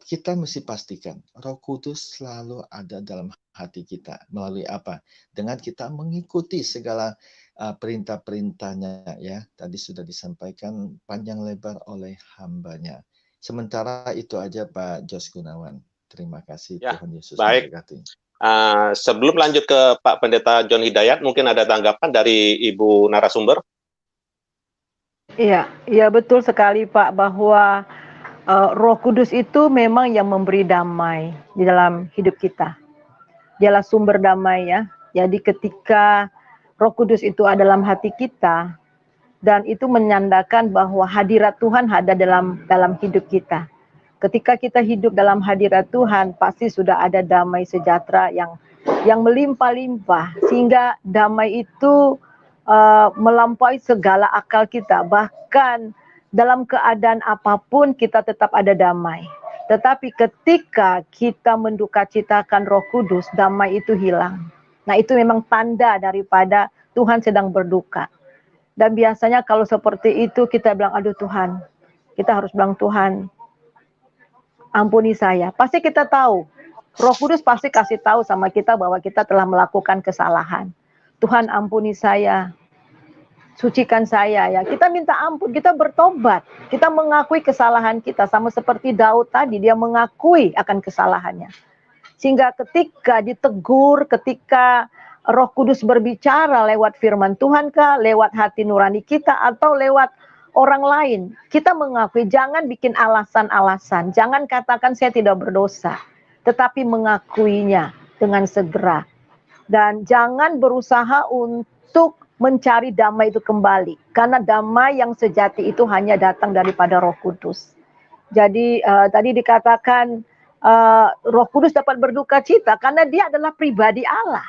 C: kita mesti pastikan Roh Kudus selalu ada dalam hati kita. Melalui apa? Dengan kita mengikuti segala perintah-perintahnya, ya. Tadi sudah disampaikan panjang lebar oleh hambanya. Sementara itu aja Pak Jos Gunawan. Terima kasih,
A: Ya,
C: Tuhan Yesus
A: baik.
C: memberkati.
A: Sebelum lanjut ke Pak Pendeta John Hidayat, mungkin ada tanggapan dari Ibu narasumber?
B: Iya betul sekali Pak, bahwa Roh Kudus itu memang yang memberi damai di dalam hidup kita. Dialah sumber damai, ya. Jadi ketika Roh Kudus itu ada dalam hati kita, dan itu menyandakan bahwa hadirat Tuhan ada dalam hidup kita. Ketika kita hidup dalam hadirat Tuhan, pasti sudah ada damai sejahtera yang melimpah-limpah, sehingga damai itu melampaui segala akal kita. Bahkan dalam keadaan apapun kita tetap ada damai. Tetapi ketika kita mendukacitakan Roh Kudus, damai itu hilang. Nah, itu memang tanda daripada Tuhan sedang berduka. Dan biasanya kalau seperti itu kita bilang, aduh Tuhan, kita harus bilang, Tuhan, ampuni saya. Pasti kita tahu, Roh Kudus pasti kasih tahu sama kita bahwa kita telah melakukan kesalahan. Tuhan, ampuni saya, sucikan saya ya. Kita minta ampun, kita bertobat, kita mengakui kesalahan kita, sama seperti Daud tadi, dia mengakui akan kesalahannya. Sehingga ketika ditegur, ketika Roh Kudus berbicara lewat firman Tuhan kah, lewat hati nurani kita, atau lewat orang lain, kita mengakui, jangan bikin alasan-alasan, jangan katakan saya tidak berdosa, tetapi mengakuinya dengan segera. Dan jangan berusaha untuk mencari damai itu kembali, karena damai yang sejati itu hanya datang daripada Roh Kudus. Jadi tadi dikatakan Roh Kudus dapat berduka cita karena dia adalah pribadi Allah.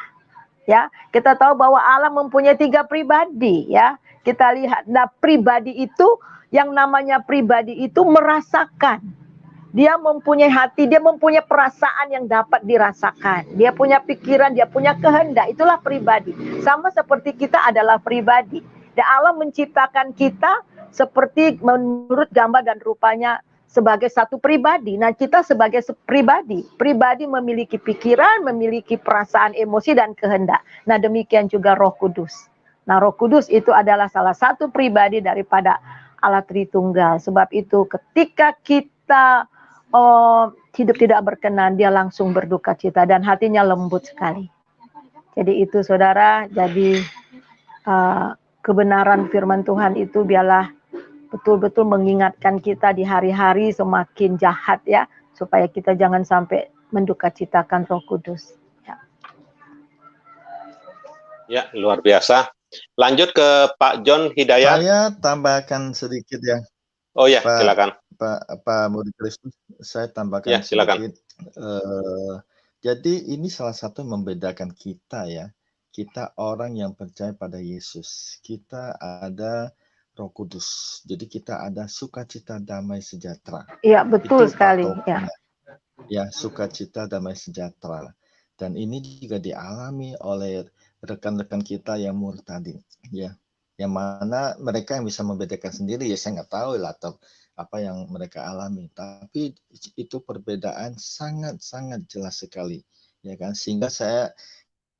B: Ya, kita tahu bahwa Allah mempunyai 3 pribadi. Ya, kita lihat, nah pribadi itu, yang namanya pribadi itu merasakan. Dia mempunyai hati, dia mempunyai perasaan yang dapat dirasakan. Dia punya pikiran, dia punya kehendak. Itulah pribadi. Sama seperti kita adalah pribadi. Dan Allah menciptakan kita seperti menurut gambar dan rupanya sebagai satu pribadi. Nah, kita sebagai pribadi. Pribadi memiliki pikiran, memiliki perasaan, emosi, dan kehendak. Nah, demikian juga Roh Kudus. Nah, Roh Kudus itu adalah salah satu pribadi daripada Allah Tritunggal. Sebab itu ketika kita hidup tidak berkenan, dia langsung berduka cita dan hatinya lembut sekali. Jadi itu saudara, jadi kebenaran firman Tuhan itu biarlah betul-betul mengingatkan kita di hari-hari semakin jahat ya, supaya kita jangan sampai menduka citakan Roh Kudus.
A: Ya, luar biasa. Lanjut ke Pak John Hidayat.
C: Saya tambahkan sedikit ya.
A: Oh ya, silakan.
C: Pak Murid Kristus, saya tambahkan
A: ya, silakan.
C: sedikit. Jadi ini salah satu membedakan kita ya. Kita orang yang percaya pada Yesus. Kita ada Roh Kudus. Jadi kita ada sukacita, damai, sejahtera.
B: Iya, betul sekali.
C: Ya, sukacita, damai, sejahtera. Dan ini juga dialami oleh rekan-rekan kita yang murtadin. Ya, yang mana mereka yang bisa membedakan sendiri, ya saya nggak tahu lah atau apa yang mereka alami, tapi itu perbedaan sangat-sangat jelas sekali, ya kan? Sehingga saya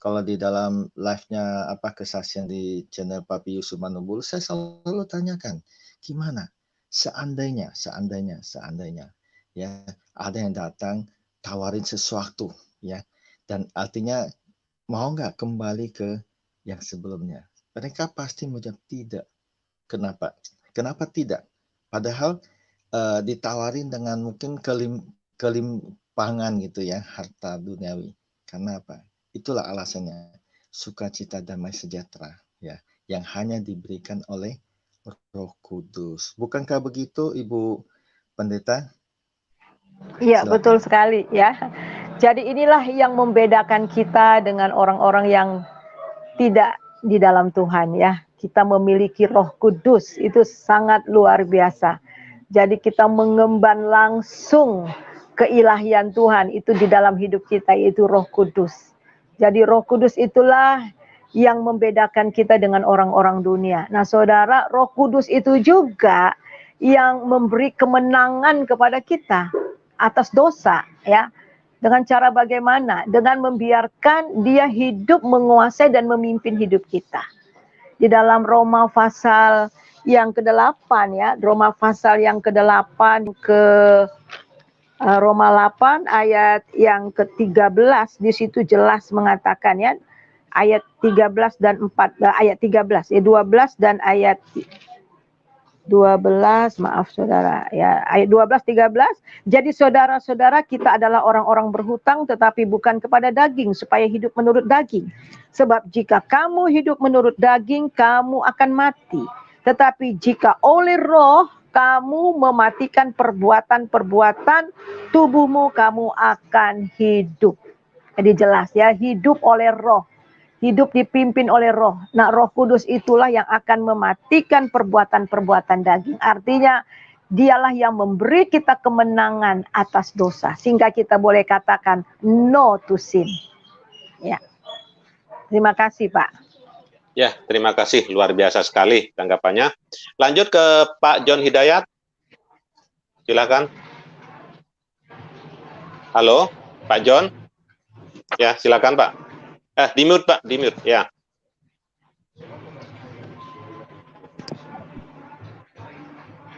C: kalau di dalam live-nya kesaksian di channel Papi Yusuf Manubul, saya selalu tanyakan, gimana seandainya ya ada yang datang tawarin sesuatu, ya, dan artinya mau nggak kembali ke yang sebelumnya? Mereka pasti menjawab tidak. Kenapa? Kenapa tidak? Padahal ditawarin dengan mungkin kelimpangan gitu ya, harta duniawi. Karena apa? Itulah alasannya. Sukacita, damai, sejahtera ya, yang hanya diberikan oleh Roh Kudus. Bukankah begitu, Ibu Pendeta?
B: Iya, betul sekali ya. Jadi inilah yang membedakan kita dengan orang-orang yang tidak di dalam Tuhan ya. Kita memiliki Roh Kudus, itu sangat luar biasa. Jadi kita mengemban langsung keilahian Tuhan itu di dalam hidup kita, yaitu Roh Kudus. Jadi Roh Kudus itulah yang membedakan kita dengan orang-orang dunia. Nah saudara, Roh Kudus itu juga yang memberi kemenangan kepada kita atas dosa ya. Dengan cara bagaimana? Dengan membiarkan dia hidup, menguasai dan memimpin hidup kita. Di dalam Roma pasal yang ke-8 ya, Roma pasal yang ke-8 Roma 8 ayat yang ke-13, di situ jelas mengatakan ya, ayat 13 dan 4 ayat 13 ya, 12 dan ayat 12, maaf saudara ya, ayat 12 13. Jadi saudara-saudara, kita adalah orang-orang berhutang tetapi bukan kepada daging supaya hidup menurut daging. Sebab jika kamu hidup menurut daging, kamu akan mati. Tetapi jika oleh Roh kamu mematikan perbuatan-perbuatan tubuhmu, kamu akan hidup. Jadi jelas ya, hidup oleh Roh. hidup dipimpin oleh roh. Nah, Roh Kudus itulah yang akan mematikan perbuatan-perbuatan daging. Artinya dialah yang memberi kita kemenangan atas dosa, sehingga kita boleh katakan no to sin. Ya. Terima kasih, Pak.
A: Ya, terima kasih. Luar biasa sekali tanggapannya. Lanjut ke Pak John Hidayat. Silakan. Halo, Pak John. Ya, silakan, Pak. Di mute, Pak. Di mute, ya.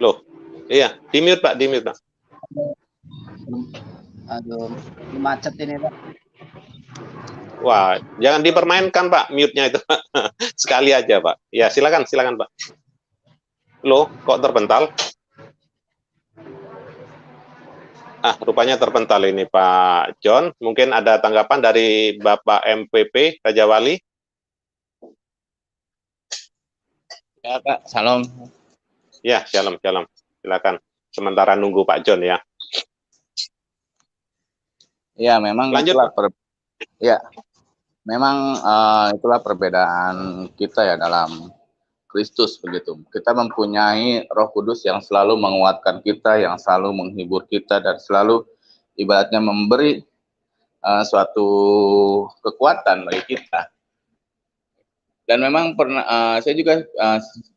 A: Loh, iya. Di mute, Pak. Di mute, Pak.
F: Aduh, macet ini, Pak.
A: Wah, jangan dipermainkan, Pak, mute-nya itu. Sekali aja, Pak. Ya, silakan, silakan, Pak. Loh, kok terpental? Rupanya terpental ini, Pak John. Mungkin ada tanggapan dari Bapak MPP Raja Wali?
E: Ya, Kak, salam.
A: Ya, shalom, shalom. Silakan. Sementara nunggu Pak John, ya.
E: Ya, memang
A: Lanjut,
E: itulah
A: Pak.
E: memang itulah perbedaan kita ya dalam Kristus begitu. Kita mempunyai Roh Kudus yang selalu menguatkan kita, yang selalu menghibur kita dan selalu ibaratnya memberi suatu kekuatan bagi kita. Dan memang pernah saya juga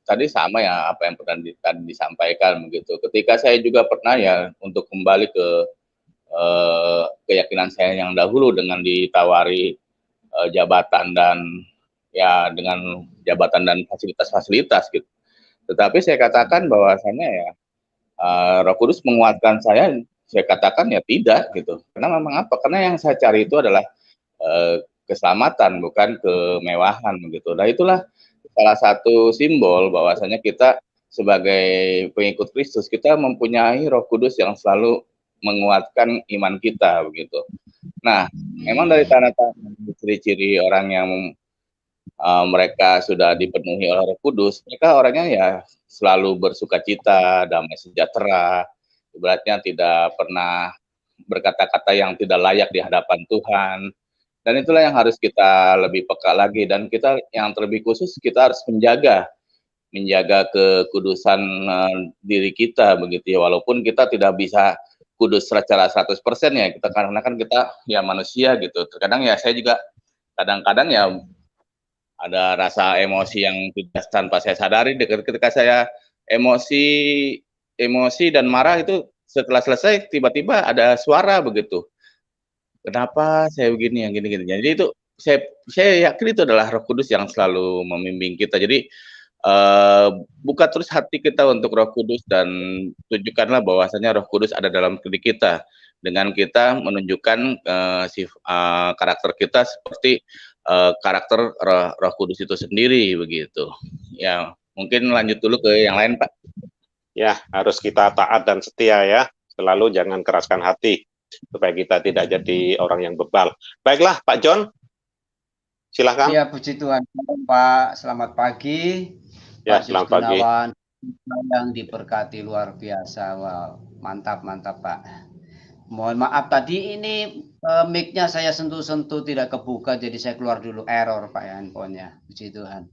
E: tadi sama ya apa yang pernah tadi disampaikan begitu. Ketika saya juga pernah ya untuk kembali ke keyakinan saya yang dahulu dengan ditawari jabatan dan ya dengan jabatan dan fasilitas-fasilitas gitu. Tetapi saya katakan bahwasanya ya Roh Kudus menguatkan saya katakan ya tidak gitu. Karena memang apa? Karena yang saya cari itu adalah keselamatan bukan kemewahan begitu. Nah, itulah salah satu simbol bahwasanya kita sebagai pengikut Kristus kita mempunyai Roh Kudus yang selalu menguatkan iman kita begitu. Nah, memang dari tanda-tanda ciri-ciri orang yang mereka sudah dipenuhi oleh Roh Kudus, mereka orangnya ya selalu bersukacita, damai sejahtera, ibaratnya tidak pernah berkata-kata yang tidak layak di hadapan Tuhan. Dan itulah yang harus kita lebih peka lagi, dan kita yang terlebih khusus kita harus menjaga kekudusan diri kita begitu ya, walaupun kita tidak bisa kudus secara 100% ya, kita karena kan kita ya manusia gitu. Terkadang ya saya juga kadang-kadang ya ada rasa emosi yang tidak tanpa saya sadari. Ketika saya emosi dan marah itu setelah selesai tiba-tiba ada suara begitu. Kenapa saya begini yang gini-gini. Jadi itu saya yakin itu adalah Roh Kudus yang selalu membimbing kita. Jadi buka terus hati kita untuk Roh Kudus dan tunjukkanlah bahwasanya Roh Kudus ada dalam diri kita dengan kita menunjukkan karakter kita seperti karakter Roh Kudus itu sendiri begitu. Ya, mungkin lanjut dulu ke yang lain, Pak.
A: Ya, harus kita taat dan setia ya. Selalu jangan keraskan hati supaya kita tidak jadi orang yang bebal. Baiklah, Pak John. Silahkan.
F: Ya, puji Tuhan, Pak. Selamat pagi.
A: Ya,
F: Pak
A: selamat pagi.
F: Yang diberkati luar biasa. Wow, mantap, Pak. Mohon maaf tadi ini mic-nya saya sentuh-sentuh tidak kebuka, jadi saya keluar dulu, error Pak ya handphonenya. Puji Tuhan.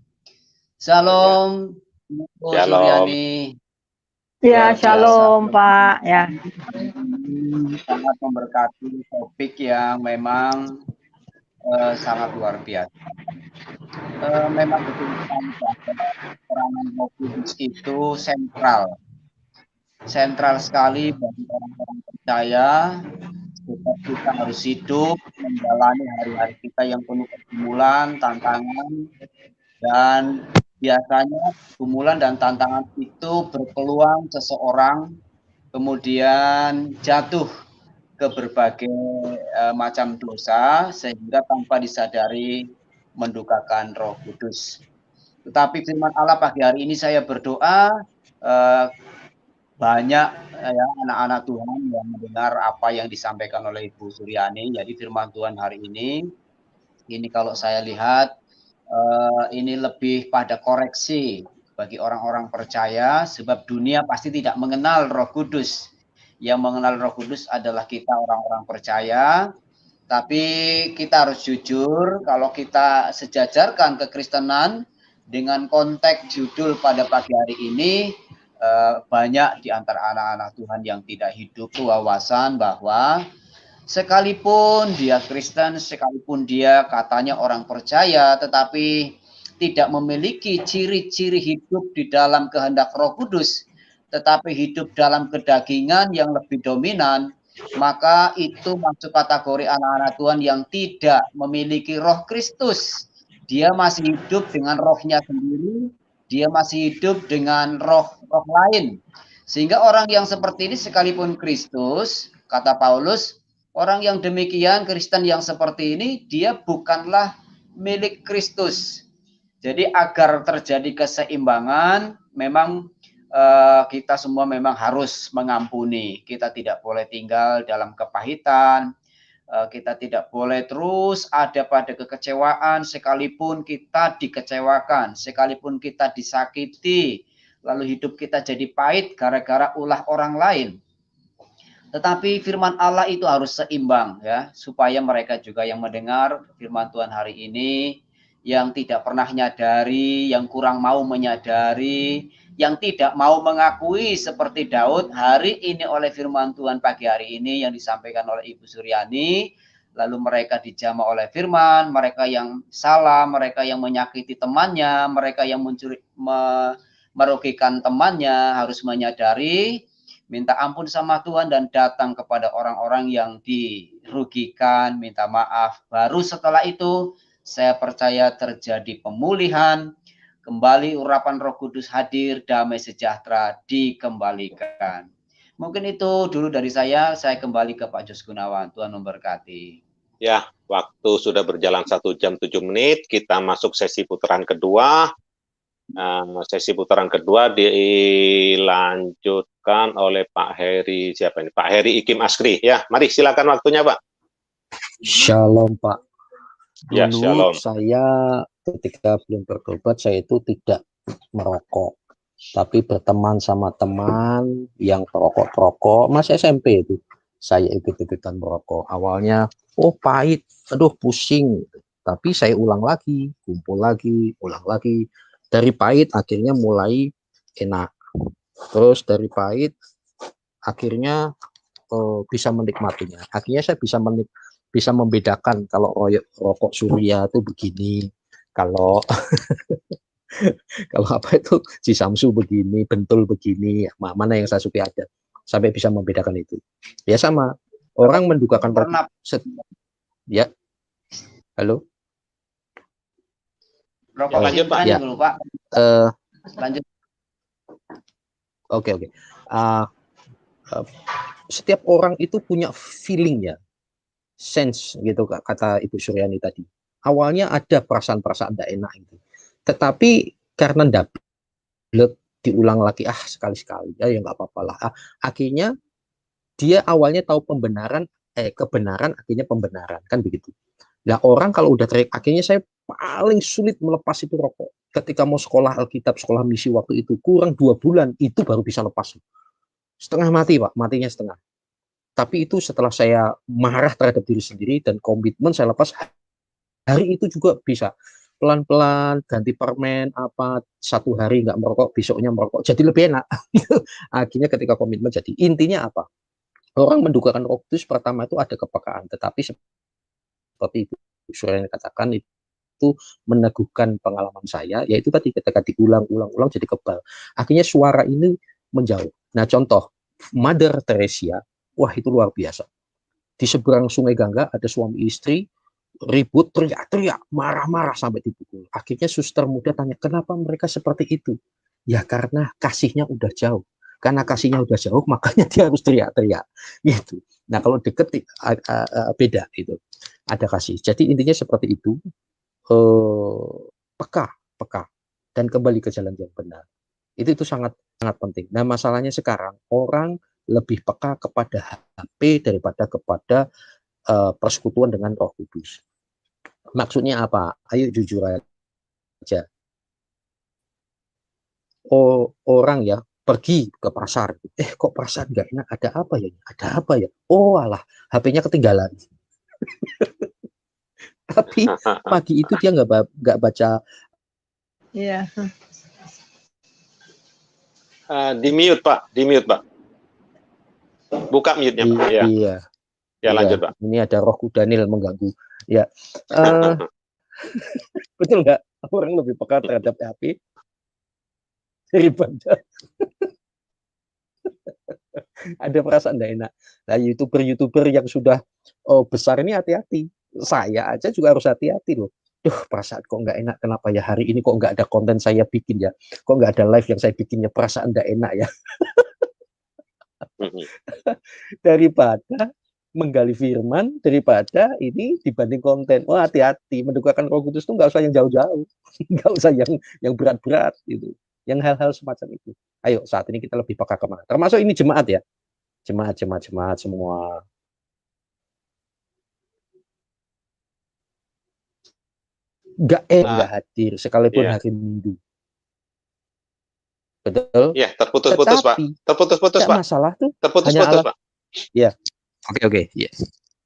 F: Shalom, Bu Suryani.
B: Ya, shalom Pak. Ya.
F: Sangat memberkati topik yang memang sangat luar biasa. Memang betul peranan Roh Kudus itu sentral sekali bagi orang-orang percaya. Kita harus hidup menjalani hari-hari kita yang penuh pergumulan, tantangan, dan biasanya pergumulan dan tantangan itu berpeluang seseorang kemudian jatuh ke berbagai macam dosa sehingga tanpa disadari mendukakan Roh Kudus. Tetapi firman Allah pagi hari ini saya berdoa banyak ya anak-anak Tuhan yang mendengar apa yang disampaikan oleh Ibu Suryani. Jadi firman Tuhan hari ini kalau saya lihat ini lebih pada koreksi bagi orang-orang percaya, sebab dunia pasti tidak mengenal Roh Kudus. Yang mengenal Roh Kudus adalah kita orang-orang percaya, Tapi kita harus jujur, kalau kita sejajarkan kekristenan dengan konteks judul pada pagi hari ini, banyak di antara anak-anak Tuhan yang tidak hidup wawasan bahwa sekalipun dia Kristen, sekalipun dia katanya orang percaya, tetapi tidak memiliki ciri-ciri hidup di dalam kehendak Roh Kudus, tetapi hidup dalam kedagingan yang lebih dominan, maka itu masuk kategori anak-anak Tuhan yang tidak memiliki roh Kristus. Dia masih hidup dengan rohnya sendiri, dia masih hidup dengan roh-roh lain. Sehingga orang yang seperti ini sekalipun Kristus, kata Paulus, orang yang demikian, Kristen yang seperti ini, dia bukanlah milik Kristus. Jadi agar terjadi keseimbangan, memang kita semua memang harus mengampuni. Kita tidak boleh tinggal dalam kepahitan. Kita tidak boleh terus ada pada kekecewaan, sekalipun kita dikecewakan, sekalipun kita disakiti, lalu hidup kita jadi pahit gara-gara ulah orang lain. Tetapi firman Allah itu harus seimbang, ya, supaya mereka juga yang mendengar firman Tuhan hari ini, yang tidak pernah menyadari, yang kurang mau menyadari, yang tidak mau mengakui seperti Daud hari ini oleh firman Tuhan pagi hari ini yang disampaikan oleh Ibu Suryani, lalu mereka dijamah oleh firman, mereka yang salah, mereka yang menyakiti temannya, mereka yang merugikan temannya harus menyadari, minta ampun sama Tuhan dan datang kepada orang-orang yang dirugikan, minta maaf. Baru setelah itu saya percaya terjadi pemulihan, kembali urapan Roh Kudus hadir, damai sejahtera dikembalikan. Mungkin itu dulu dari saya kembali ke Pak Jos Gunawan. Tuhan memberkati.
A: Ya, waktu sudah berjalan 1 jam 7 menit, kita masuk sesi putaran kedua. Sesi putaran kedua dilanjutkan oleh Pak Heri, siapa ini? Pak Heri Ikim Askri. Ya, mari silakan waktunya, Pak.
D: Shalom, Pak. Dulu
A: ya, shalom.
D: Saya ketika belum bertobat, saya itu tidak merokok, tapi berteman sama teman yang perokok-perokok. Masih SMP itu saya ikut-ikutan merokok. Awalnya, oh pahit, aduh pusing, tapi saya ulang lagi, kumpul lagi, ulang lagi. Dari pahit akhirnya mulai enak, terus dari pahit akhirnya bisa menikmatinya. Akhirnya saya bisa membedakan kalau rokok Surya itu begini, kalau kalau apa itu si Samsu begini, Bentul begini, mana yang saya suka ada, sampai bisa membedakan itu. Ya sama, orang mendugakan rokok. Ya, halo.
F: Rokok
A: lanjut, Pak.
F: Ya. Dulu, Pak. Lanjut.
D: Oke. Setiap orang itu punya feeling ya, sense gitu kata Ibu Suryani tadi. Awalnya ada perasaan-perasaan tidak enak itu, tetapi karena double diulang lagi, sekali-sekali ya nggak apa-apa lah. Akhirnya dia awalnya tahu kebenaran, akhirnya pembenaran, kan begitu. Nah orang kalau udah teriak, akhirnya saya paling sulit melepas itu rokok. Ketika mau sekolah Alkitab, sekolah misi waktu itu kurang 2 bulan itu baru bisa lepas. Setengah mati, Pak, matinya setengah. Tapi itu setelah saya marah terhadap diri sendiri dan komitmen saya lepas, hari itu juga bisa pelan-pelan ganti permen, 1 hari nggak merokok, besoknya merokok, jadi lebih enak. Akhirnya ketika komitmen jadi. Intinya apa? Orang mendugakan Roh Kudus pertama itu ada kepekaan, tetapi seperti Ibu Suryani katakan itu meneguhkan pengalaman saya, yaitu tadi ketika diulang-ulang jadi kebal. Akhirnya suara ini menjauh. Nah contoh, Mother Teresa, wah itu luar biasa. Di seberang Sungai Gangga ada suami istri ribut, teriak-teriak, marah-marah sampai dipukul. Akhirnya suster muda tanya, kenapa mereka seperti itu? Ya karena kasihnya udah jauh. Karena kasihnya udah jauh, makanya dia harus teriak-teriak. Gitu. Nah kalau deket beda itu. Ada kasih. Jadi intinya seperti itu. Peka dan kembali ke jalan yang benar. Itu sangat penting. Nah masalahnya sekarang orang lebih peka kepada HP daripada kepada persekutuan dengan Roh Kudus. Maksudnya apa? Ayo jujur aja. Orang ya pergi ke pasar, kok pasar nggak enak, ada apa ya? Oh alah, HP-nya ketinggalan. Tapi pagi itu dia nggak baca.
B: Iya.
A: Di mute Pak, di mute Pak. Buka mute-nya Pak. Iya.
D: Iya.
A: Ya lanjut Pak.
D: Ini ada roh Kudanil mengganggu. Ya. Betul nggak? Orang lebih peka terhadap HP daripada ada perasaan tidak enak. Nah, YouTuber yang sudah besar ini hati-hati. Saya aja juga harus hati-hati loh. Duh, perasaan kok nggak enak. Kenapa ya hari ini kok nggak ada konten saya bikin ya? Kok nggak ada live yang saya bikinnya? Perasaan nggak enak ya. Daripada menggali firman, daripada ini dibanding konten. Oh, hati-hati. Mendukakan Roh Kudus itu nggak usah yang jauh-jauh. Nggak usah yang berat-berat gitu. Yang hal-hal semacam itu. Ayo, saat ini kita lebih peka kemana? Termasuk ini jemaat ya. Jemaat semua. Nggak hadir sekalipun hari Minggu. Betul?
A: Ya, terputus-putus Pak. Terputus-putus Pak.
D: Masalah tuh.
A: Terputus-putus Pak.
D: Ya. Oke. Ya.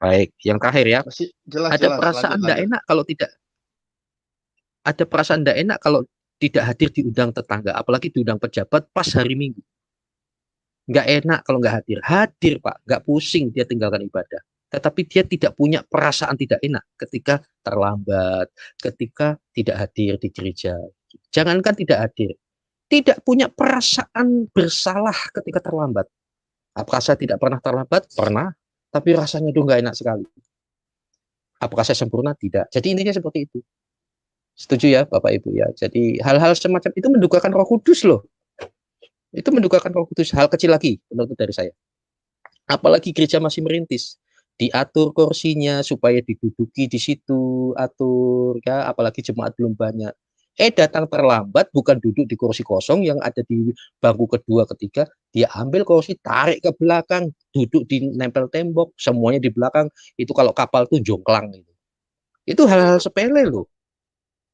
D: Baik, yang terakhir ya. Ada perasaan tidak enak kalau tidak. Ada perasaan tidak enak kalau tidak hadir diundang tetangga, apalagi diundang pejabat pas hari Minggu. Nggak enak kalau nggak hadir. Hadir Pak, nggak pusing dia tinggalkan ibadah. Tetapi dia tidak punya perasaan tidak enak ketika terlambat, ketika tidak hadir di gereja. Jangankan tidak hadir, tidak punya perasaan bersalah ketika terlambat. Apakah saya tidak pernah terlambat? Pernah, tapi rasanya itu nggak enak sekali. Apakah saya sempurna? Tidak. Jadi intinya seperti itu. Setuju ya Bapak Ibu ya. Jadi hal-hal semacam itu mendukakan Roh Kudus loh. Itu mendukakan Roh Kudus. Hal kecil lagi menurut dari saya. Apalagi gereja masih merintis. Diatur kursinya supaya diduduki di situ, atur ya, apalagi jemaat belum banyak. Datang terlambat, bukan duduk di kursi kosong yang ada di bangku kedua ketiga, dia ambil kursi, tarik ke belakang, duduk di nempel tembok, semuanya di belakang. Itu kalau kapal tuh jongklang gitu. Itu hal-hal sepele loh.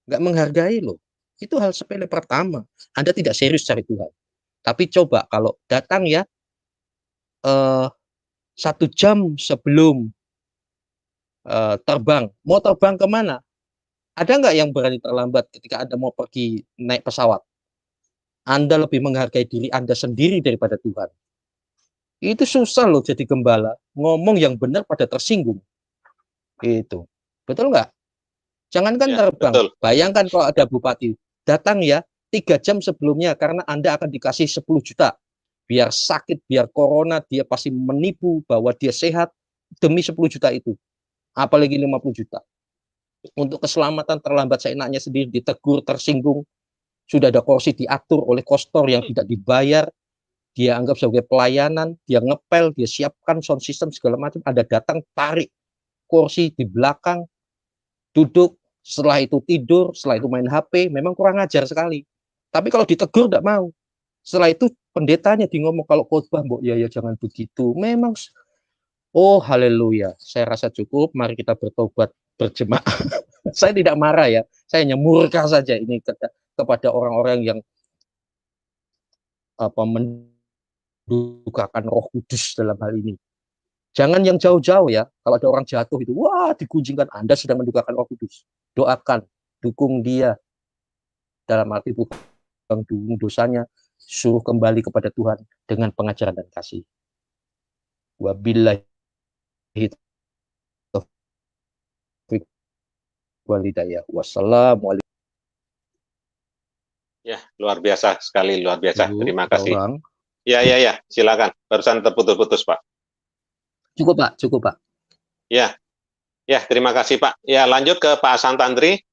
D: Nggak menghargai loh. Itu hal sepele pertama. Anda tidak serius cari Tuhan. Tapi coba kalau datang ya 1 jam sebelum terbang. Mau terbang kemana? Ada nggak yang berani terlambat ketika Anda mau pergi naik pesawat? Anda lebih menghargai diri Anda sendiri daripada Tuhan. Itu susah loh jadi gembala. Ngomong yang benar pada tersinggung. Itu. Betul nggak? Jangankan terbang. Betul. Bayangkan kalau ada bupati. Datang ya 3 jam sebelumnya karena Anda akan dikasih 10 juta. Biar sakit, biar corona, dia pasti menipu bahwa dia sehat demi 10 juta itu. Apalagi 50 juta. Untuk keselamatan terlambat seenaknya sendiri, ditegur, tersinggung. Sudah ada kursi diatur oleh kostor yang tidak dibayar. Dia anggap sebagai pelayanan, dia ngepel, dia siapkan sound system segala macam. Anda datang, tarik kursi di belakang, duduk, setelah itu tidur, setelah itu main HP, memang kurang ajar sekali. Tapi kalau ditegur tidak mau. Setelah itu pendetanya di ngomong kalau khotbah, Mbok ya jangan begitu. Memang haleluya. Saya rasa cukup, mari kita bertobat berjemaah. Saya tidak marah ya. Saya hanya murka saja ini kepada orang-orang yang mendukakan Roh Kudus dalam hal ini. Jangan yang jauh-jauh ya. Kalau ada orang jatuh itu, wah digunjingkan, Anda sedang mendukakan Roh Kudus. Doakan, dukung dia. Dalam arti bukan dukung dosanya, suruh kembali kepada Tuhan dengan pengajaran dan kasih. Wabillahi taufiq wal hidayah. Wassalamualaikum.
A: Ya, luar biasa sekali, luar biasa. Terima kasih.
D: Orang.
A: Ya, silakan. Barusan terputus-putus, Pak.
D: Cukup, Pak.
A: Ya, terima kasih, Pak. Ya, lanjut ke Pak Santandri.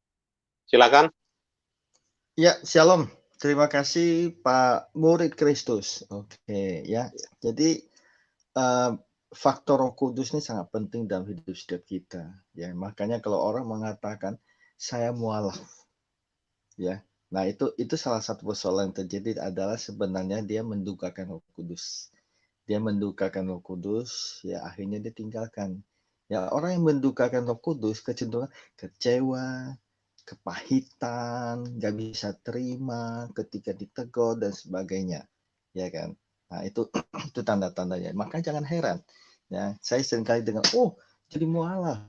A: Silakan.
C: Ya, shalom. Terima kasih Pak Murid Kristus. Oke, ya. Jadi faktor Roh Kudus ini sangat penting dalam hidup setiap kita. Ya, makanya kalau orang mengatakan saya mualaf, ya. Nah, itu salah satu persoalan yang terjadi adalah sebenarnya dia mendukakan Roh Kudus. Dia mendukakan Roh Kudus, ya akhirnya dia tinggalkan. Ya, orang yang mendukakan Roh Kudus kecenderungan kecewa, kepahitan, nggak bisa terima ketika ditegur dan sebagainya, ya kan? Nah itu tanda-tandanya. Maka jangan heran, ya. Saya seringkali dengar, jadi mualaf.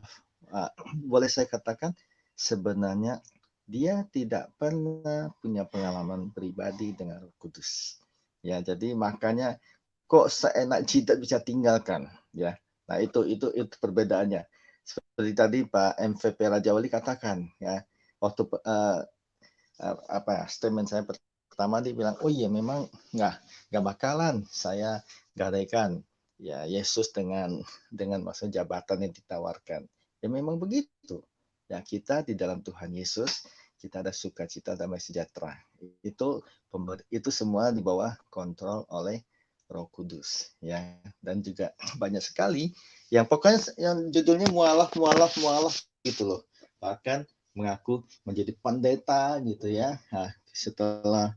C: Boleh saya katakan sebenarnya dia tidak pernah punya pengalaman pribadi dengan Roh Kudus. Ya, jadi makanya kok seenak jidat bisa tinggalkan, ya. Nah, itu perbedaannya. Seperti tadi Pak MVP Raja Wali katakan, ya, waktu statement saya pertama dia bilang, oh iya memang nggak bakalan saya gadaikan ya Yesus dengan masa jabatan yang ditawarkan. Ya memang begitu. Ya kita di dalam Tuhan Yesus kita ada sukacita damai sejahtera. Itu semua di bawah kontrol oleh Roh Kudus, ya. Dan juga banyak sekali yang pokoknya yang judulnya mualaf gitu loh. Bahkan mengaku menjadi pendeta gitu ya. Nah, setelah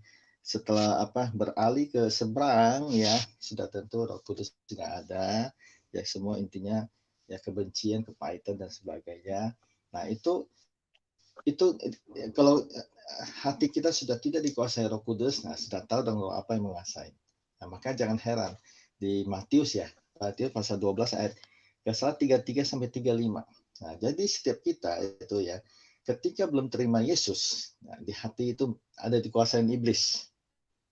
C: beralih ke seberang ya sudah tentu Roh Kudus nggak ada. Ya semua intinya ya kebencian, kepahitan dan sebagainya. Nah, itu kalau hati kita sudah tidak dikuasai Roh Kudus, nah sudah tahu dong apa yang menguasai. Nah, maka jangan heran di Matius pasal 12 ayat 33 sampai 35. Nah, jadi setiap kita itu ya ketika belum terima Yesus, nah, di hati itu ada dikuasai iblis.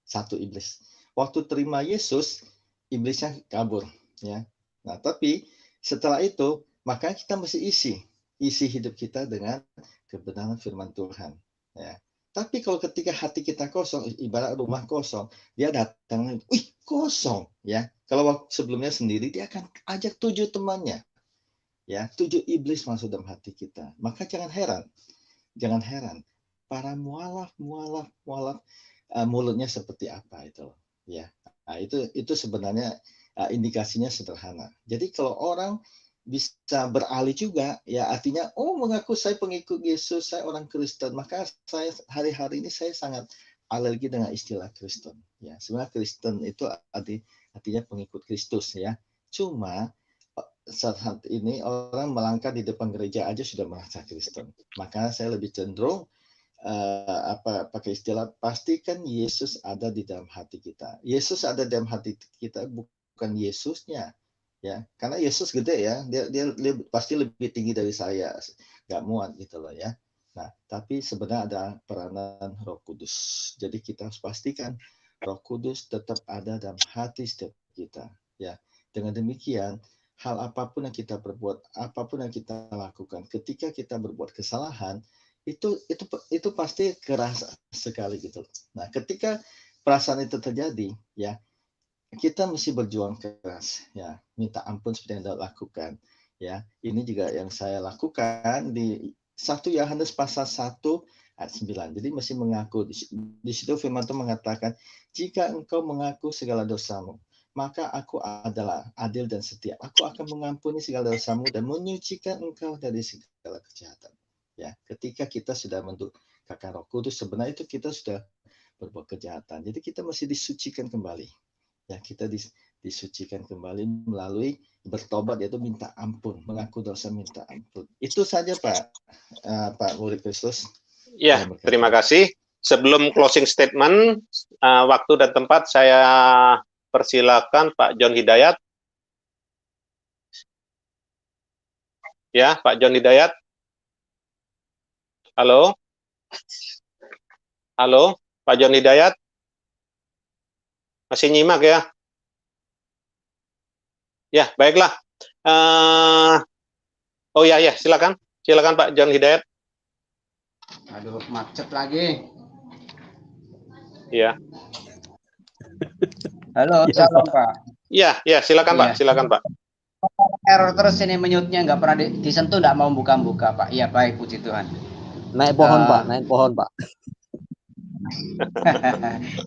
C: Satu iblis. Waktu terima Yesus, iblisnya kabur, ya. Nah, tapi setelah itu, maka kita mesti isi hidup kita dengan kebenaran firman Tuhan, ya. Tapi kalau ketika hati kita kosong, ibarat rumah kosong, dia datang, kosong, ya. Kalau sebelumnya sendiri, dia akan ajak 7 temannya, ya, 7 iblis masuk dalam hati kita. Maka jangan heran, para mualaf mulutnya seperti apa itu, ya. Nah, itu sebenarnya indikasinya sederhana. Jadi kalau orang bisa beralih juga, ya artinya, mengaku saya pengikut Yesus, saya orang Kristen, maka saya hari-hari ini saya sangat alergi dengan istilah Kristen. Ya, sebenarnya Kristen itu artinya pengikut Kristus, ya. Cuma saat ini orang melangkah di depan gereja aja sudah merasa Kristen. Maka saya lebih cenderung pakai istilah pastikan Yesus ada di dalam hati kita. Yesus ada di dalam hati kita, bukan Yesusnya, ya. Karena Yesus gede ya, dia pasti lebih tinggi dari saya, nggak muat gitu loh ya. Nah, tapi sebenarnya ada peranan Roh Kudus. Jadi kita harus pastikan Roh Kudus tetap ada dalam hati setiap kita, ya. Dengan demikian, hal apapun yang kita perbuat, apapun yang kita lakukan, ketika kita berbuat kesalahan, itu pasti keras sekali gitu. Nah, ketika perasaan itu terjadi, ya kita mesti berjuang keras, ya minta ampun seperti yang Anda lakukan, ya. Ini juga yang saya lakukan di 1 Yohanes pasal 1 ayat 9. Jadi mesti mengaku. Di situ firman Tuhan mengatakan, jika engkau mengaku segala dosamu, maka aku adalah adil dan setia. Aku akan mengampuni segala dosamu dan menyucikan engkau dari segala kejahatan. Ya, ketika kita sudah mendukakkan Roh Kudus, sebenarnya itu kita sudah berbuat kejahatan. Jadi kita mesti disucikan kembali. Ya, kita disucikan kembali melalui bertobat, yaitu minta ampun, mengaku dosa, minta ampun. Itu saja Pak murid Kristus.
A: Ya, terima kasih. Sebelum closing statement, waktu dan tempat saya persilakan Pak John Hidayat. Ya, Pak John Hidayat. Halo? Halo, Pak John Hidayat? Masih nyimak ya? Ya, baiklah. Oh ya, silakan. Silakan Pak John Hidayat.
F: Aduh, macet lagi.
A: Iya.
F: Halo, salam Pak.
A: Iya, silakan Pak, silakan Pak.
F: Error terus ini mute-nya nggak pernah disentuh, nggak mau buka-buka Pak. Iya, baik, puji Tuhan.
D: Naik pohon Pak, naik pohon Pak.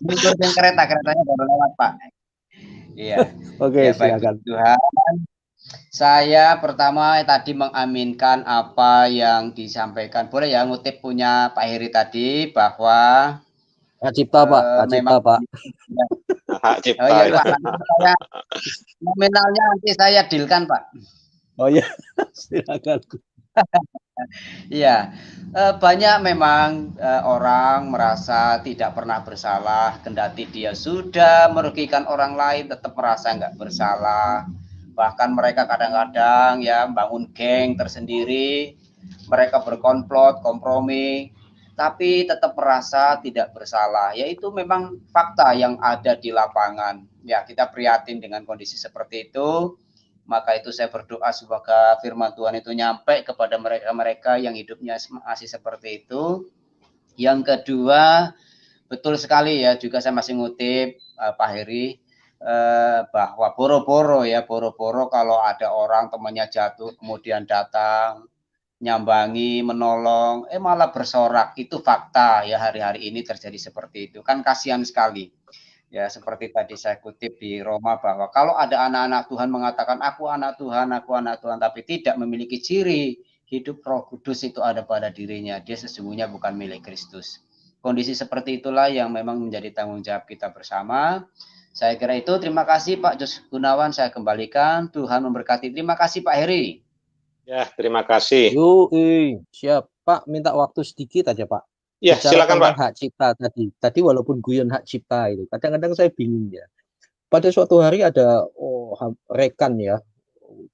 F: Ikutin keretanya baru lewat Pak. Iya.
D: Oke,
F: ya, silakan. Baik, Tuhan. Saya pertama tadi mengaminkan apa yang disampaikan. Boleh ya ngutip punya Pak Heri tadi bahwa
D: Hak cipta Pak, hak cipta Pak.
A: Hak cipta.
F: Oh iya Pak, nominalnya nanti saya dealkan Pak.
D: Oh iya, silakan.
F: Iya, banyak memang orang merasa tidak pernah bersalah, kendati dia sudah merugikan orang lain tetap merasa nggak bersalah. Bahkan mereka kadang-kadang ya bangun geng tersendiri, mereka berkomplot, kompromi, tapi tetap merasa tidak bersalah. Ya itu memang fakta yang ada di lapangan. Ya kita prihatin dengan kondisi seperti itu. Maka itu saya berdoa semoga firman Tuhan itu nyampe kepada mereka-mereka yang hidupnya masih seperti itu. Yang kedua, betul sekali ya, juga saya masih ngutip Pak Heri, bahwa boro-boro ya, boro-boro kalau ada orang temannya jatuh kemudian datang nyambangi, menolong, malah bersorak. Itu fakta ya, hari-hari ini terjadi seperti itu. Kan kasihan sekali. Ya, seperti tadi saya kutip di Roma bahwa kalau ada anak-anak Tuhan mengatakan aku anak Tuhan, tapi tidak memiliki ciri hidup Roh Kudus itu ada pada dirinya, dia sesungguhnya bukan milik Kristus. Kondisi seperti itulah yang memang menjadi tanggung jawab kita bersama. Saya kira itu. Terima kasih Pak Jos Gunawan, saya kembalikan. Tuhan memberkati. Terima kasih Pak Heri.
A: Ya, terima kasih.
D: Siap Pak, minta waktu sedikit aja Pak.
A: Ya,
D: Bicara
A: silakan
D: tentang
A: Pak.
D: hak cipta tadi walaupun guyon hak cipta itu, kadang-kadang saya bingung ya. Pada suatu hari ada rekan ya,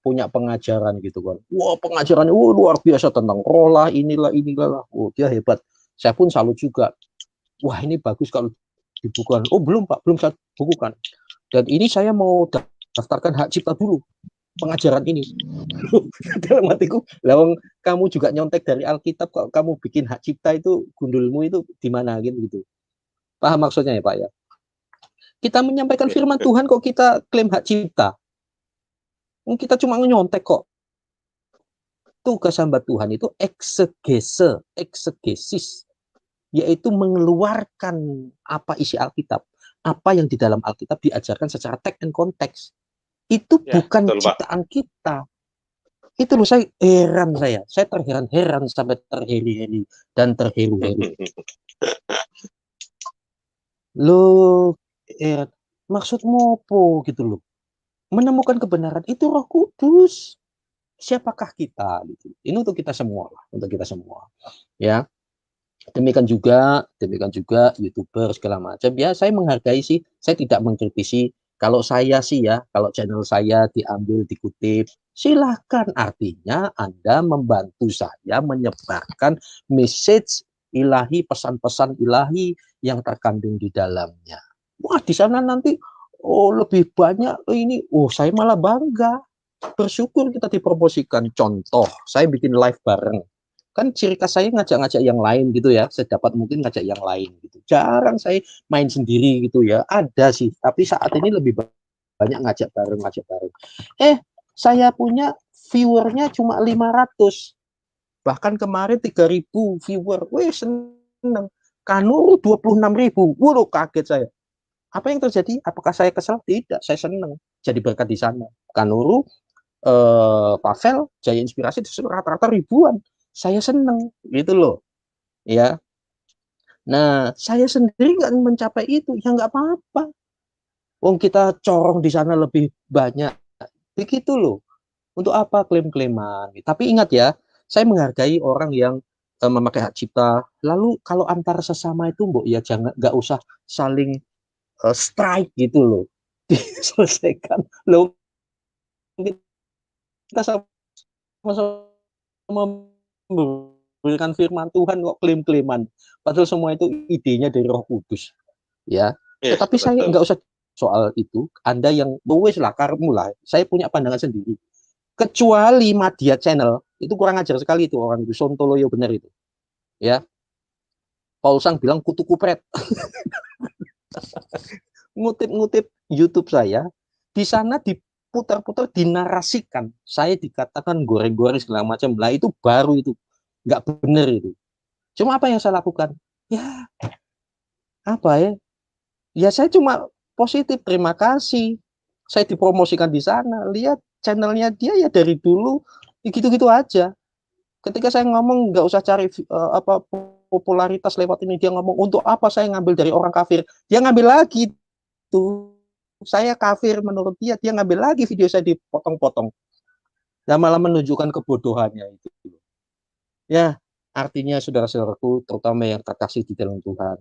D: punya pengajaran gitu kan. Wah, pengajarannya luar biasa tentang roh lah, inilah. Dia hebat. Saya pun salut juga. Wah, ini bagus kalau dibukukan. Oh, belum Pak, belum saya bukukan. Dan ini saya mau daftarkan hak cipta dulu pengajaran ini. Dalam hatiku, lawang kamu juga nyontek dari Alkitab, kok kamu bikin hak cipta itu, gundulmu itu di mana gitu. Paham maksudnya ya Pak ya? Kita menyampaikan firman Tuhan kok kita klaim hak cipta. Kita cuma nyontek kok. Tugas hamba Tuhan itu eksegesis, yaitu mengeluarkan apa isi Alkitab, apa yang di dalam Alkitab diajarkan secara teks and konteks. Itu
A: Ya,
D: bukan
A: betul, Pak.
D: ciptaan kita. Itu loh, saya terheran-heran sampai terheri-heri dan terheru-heru. Loh, maksudmu apa gitu loh? Menemukan kebenaran itu Roh Kudus. Siapakah kita gitu? Ini untuk kita semua lah, ya. Demikian juga YouTuber segala macam. Ya, saya menghargai sih, saya tidak mengkritisi. Kalau saya sih ya, kalau channel saya diambil, dikutip, silahkan. Artinya Anda membantu saya menyebarkan message ilahi, pesan-pesan ilahi yang terkandung di dalamnya. Wah, di sana nanti lebih banyak ini. Saya malah bangga. Bersyukur kita dipromosikan. Contoh, saya bikin live bareng. Kan ciri khas saya ngajak-ngajak yang lain gitu ya, sedapat mungkin ngajak yang lain gitu. Jarang saya main sendiri gitu ya, ada sih, tapi saat ini lebih banyak ngajak bareng. Saya punya viewernya cuma 500, bahkan kemarin 3.000 viewer, seneng. Kanuru 26.000, waduh kaget saya. Apa yang terjadi? Apakah saya kesal? Tidak, saya seneng jadi berkat di sana. Kanuru, Pavel, Jaya Inspirasi rata-rata ribuan. Saya seneng gitu loh ya. Nah, saya sendiri nggak mencapai itu, ya nggak apa-apa. Wong kita corong di sana lebih banyak, begitu loh. Untuk apa klaim-klaiman? Tapi ingat ya, saya menghargai orang yang memakai hak cipta. Lalu kalau antar sesama itu, Mbok, ya jangan, nggak usah saling strike gitu loh. Diselesaikan loh. Kita sama-sama memberikan firman Tuhan kok klaim-klaiman. Padahal semua itu idenya dari Roh Kudus. Ya.
A: Yes,
D: Tetapi saya
A: betul.
D: nggak usah soal itu. Anda yang wes lah, karmu lah. Saya punya pandangan sendiri. Kecuali Media Channel, itu kurang ajar sekali itu orang itu. Sontoloyo benar itu. Ya. Paul Sang bilang kutu kupret. Ngutip-ngutip YouTube saya, di sana diputar-putar, dinarasikan. Saya dikatakan goreng-goreng segala macam. Lah itu baru itu. Nggak benar itu. Cuma apa yang saya lakukan? Ya, apa ya? Ya saya cuma positif, terima kasih. Saya dipromosikan di sana. Lihat channelnya dia ya dari dulu gitu-gitu aja. Ketika saya ngomong nggak usah cari popularitas lewat ini, dia ngomong untuk apa saya ngambil dari orang kafir, dia ngambil lagi tuh. Saya kafir menurut dia ngambil lagi video saya dipotong-potong. Dan malah menunjukkan kebodohannya itu. Ya, artinya saudara-saudaraku, terutama yang terkasih di dalam Tuhan,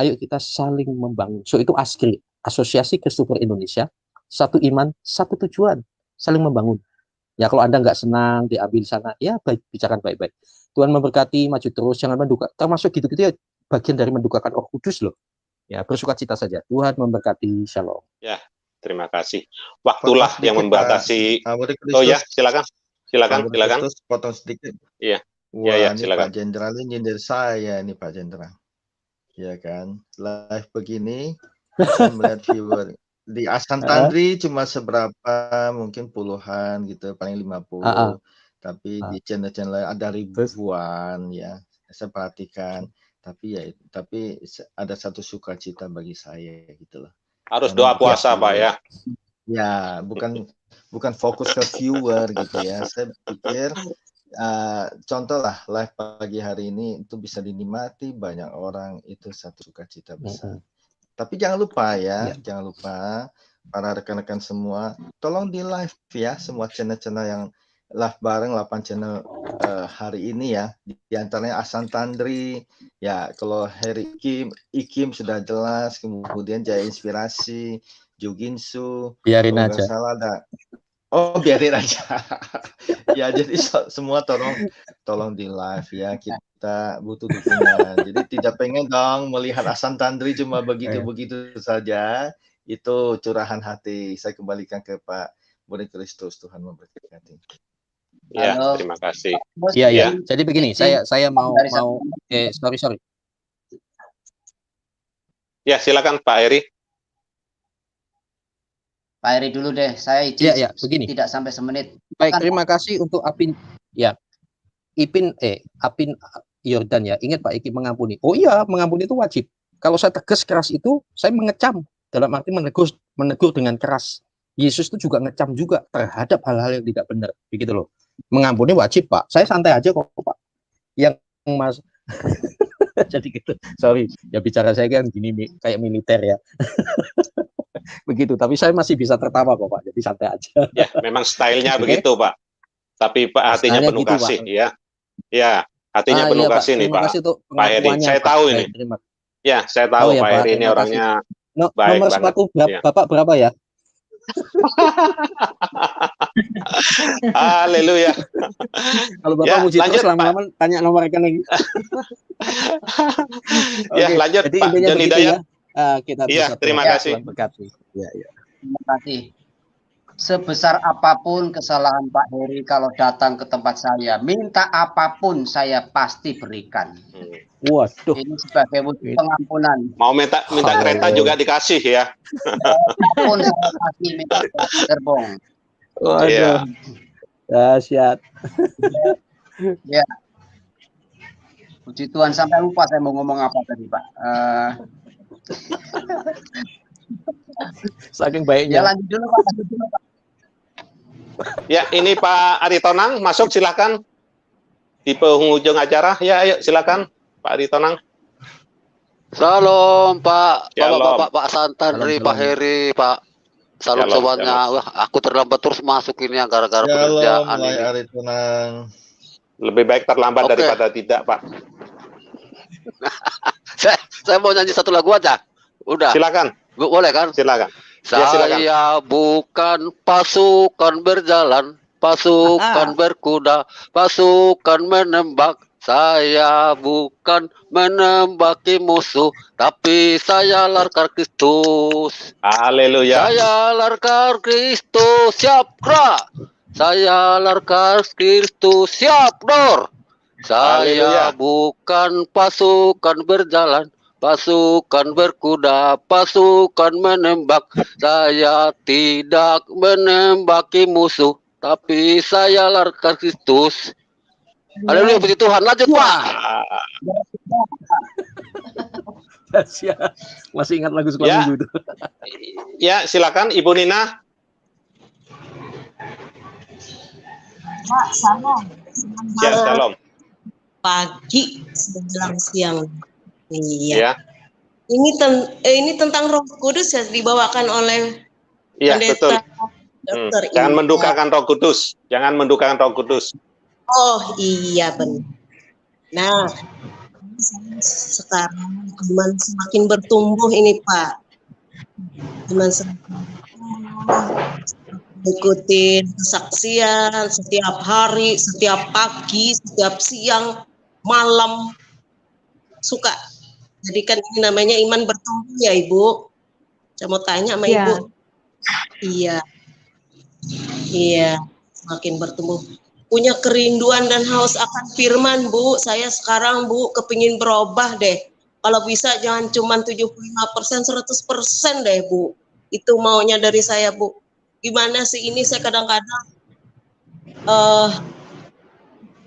D: ayo kita saling membangun. So itu ASKRI, Asosiasi Kristofer Indonesia, satu iman, satu tujuan. saling membangun. Ya kalau Anda nggak senang diambil sana, ya bicarakan baik-baik. Tuhan memberkati, maju terus, jangan menduka. Termasuk gitu-gitu ya, bagian dari mendukakan Roh Kudus loh. Ya, bersukacita saja. Tuhan memberkati. Shalom.
A: Ya, terima kasih. Waktulah yang membatasi.
C: Pak
A: Oh ya, silakan. Silakan.
C: Potong sedikit.
A: Iya.
C: Wah,
A: ya,
C: ini
A: silakan.
C: Pak Jenderal ini nyindir saya nih Pak Jenderal. Ya kan, live begini, saya melihat viewer di Asan Tandri cuma seberapa, mungkin puluhan gitu, paling 50. Tapi di channel-channel lain ada ribuan ya. Saya perhatikan. Tapi ada satu sukacita bagi saya gitu loh.
A: Harus doa puasa Pak ya.
C: Ya, bukan fokus ke viewer gitu ya. Saya pikir contoh lah live pagi hari ini itu bisa dinikmati banyak orang, itu satu sukacita besar. Tapi jangan lupa ya, jangan lupa para rekan-rekan semua, tolong di live ya semua channel-channel yang live bareng 8 channel hari ini ya. Di antaranya Asan Tandri, ya kalau Heri Ikim sudah jelas, kemudian Jaya Inspirasi, Juginsu,
D: biarin
C: kalau
D: aja.
C: nggak salah ada. Oh, biarin aja. Ya, jadi semua tolong di live ya. Kita butuh dukungan. Jadi tidak pengen dong melihat Asan Tandri cuma begitu-begitu saja. Itu curahan hati. Saya kembalikan ke Pak Budi Kristus. Tuhan memberkati.
A: Ya, terima kasih.
D: Iya. Jadi begini, saya mau sorry. Ya, silakan Pak Heri.
F: Pak Heri dulu deh, saya izin
D: begini.
F: Tidak sampai semenit.
D: Baik, terima kasih untuk Apin. Ya, Apin Yordan ya. Ingat Pak Iki mengampuni. Oh iya, mengampuni itu wajib. Kalau saya tegas keras itu, saya mengecam. Dalam arti menegur dengan keras. Yesus itu juga ngecam juga terhadap hal-hal yang tidak benar. Begitu loh. Mengampuni wajib Pak. Saya santai aja kok Pak. Yang Mas jadi gitu. Sorry, ya bicara saya kan gini kayak militer ya. Begitu, tapi saya masih bisa tertawa kok Pak, jadi santai aja. Ya,
A: memang stylenya begitu Pak. Tapi Pak hatinya penuh
D: gitu,
A: kasih, Pak. Ya, hatinya penuh kasih nih Pak. Pak Heri, saya tahu ini. Ya, saya tahu Pak Heri ini orangnya baik
D: nomor
A: banget.
D: Sepatu Bapak berapa ya?
A: Haleluya.
D: Kalau Bapak muji terus lama-lama tanya nomor rekening.
A: Ya, lanjut
D: jadi
A: Pak Jon Hidayat.
D: Kita
A: iya, terima kasih.
F: Terima kasih. Sebesar apapun kesalahan Pak Heri, kalau datang ke tempat saya, minta apapun saya pasti berikan.
D: Waduh.
F: Ini sebagai wujud pengampunan.
A: Mau minta kereta juga dikasih ya.
F: Apapun saya kasih, minta gerbong.
D: Waduh. Dahsyat.
F: Ya. Puji Tuhan, sampai lupa saya mau ngomong apa tadi Pak.
D: Saking baiknya.
F: Ya, lanjut dulu Pak.
A: Ya, ini Pak Aritonang masuk, silakan di penghujung acara. Ya, ayo silakan Pak Aritonang.
G: Salam Pak, Bapak-bapak, Pak Santandri, Pak Heri, Pak. Salam sobatnya. Wah, aku terlambat terus masuk ini yang gara-gara pekerjaan ini.
C: Aritonang.
A: Lebih baik terlambat daripada tidak, Pak.
G: Saya mau nyanyi satu lagu aja. Udah.
A: Silakan.
G: Boleh kan?
A: Silakan.
G: Saya bukan pasukan berjalan, pasukan berkuda, pasukan menembak. Saya bukan menembaki musuh, tapi saya larkar Kristus.
A: Haleluya.
G: Saya larkar Kristus, siap gerak. Saya larkar Kristus, siap dor. Saya bukan pasukan berjalan, pasukan berkuda, pasukan menembak. Saya tidak menembaki musuh, tapi saya larkar Kristus. Haleluya, puji Tuhan. Lanjut Pak.
D: Masih ingat lagu sekolah minggu itu.
A: Ya, silakan Ibu Nina.
H: Pak, salam.
A: Ya, salam.
H: Pagi menjelang siang. Iya. Ini tentang Roh Kudus ya, dibawakan oleh pendeta. Dokter.
A: Jangan mendukakan Roh Kudus. Jangan mendukakan Roh Kudus.
H: Oh iya benar. Nah, sekarang iman semakin bertumbuh ini Pak. Iman semakin bertumbuh, ikutin kesaksian setiap hari, setiap pagi, setiap siang, malam, suka. Jadi kan ini namanya iman bertumbuh ya Ibu. Saya mau tanya sama
B: Ya.
H: Ibu. Iya, iya, semakin bertumbuh. Punya kerinduan dan haus akan firman Bu. Saya sekarang Bu kepingin berubah deh. Kalau bisa jangan cuma 75%, 100% deh Bu. Itu maunya dari saya Bu. Gimana sih ini saya kadang-kadang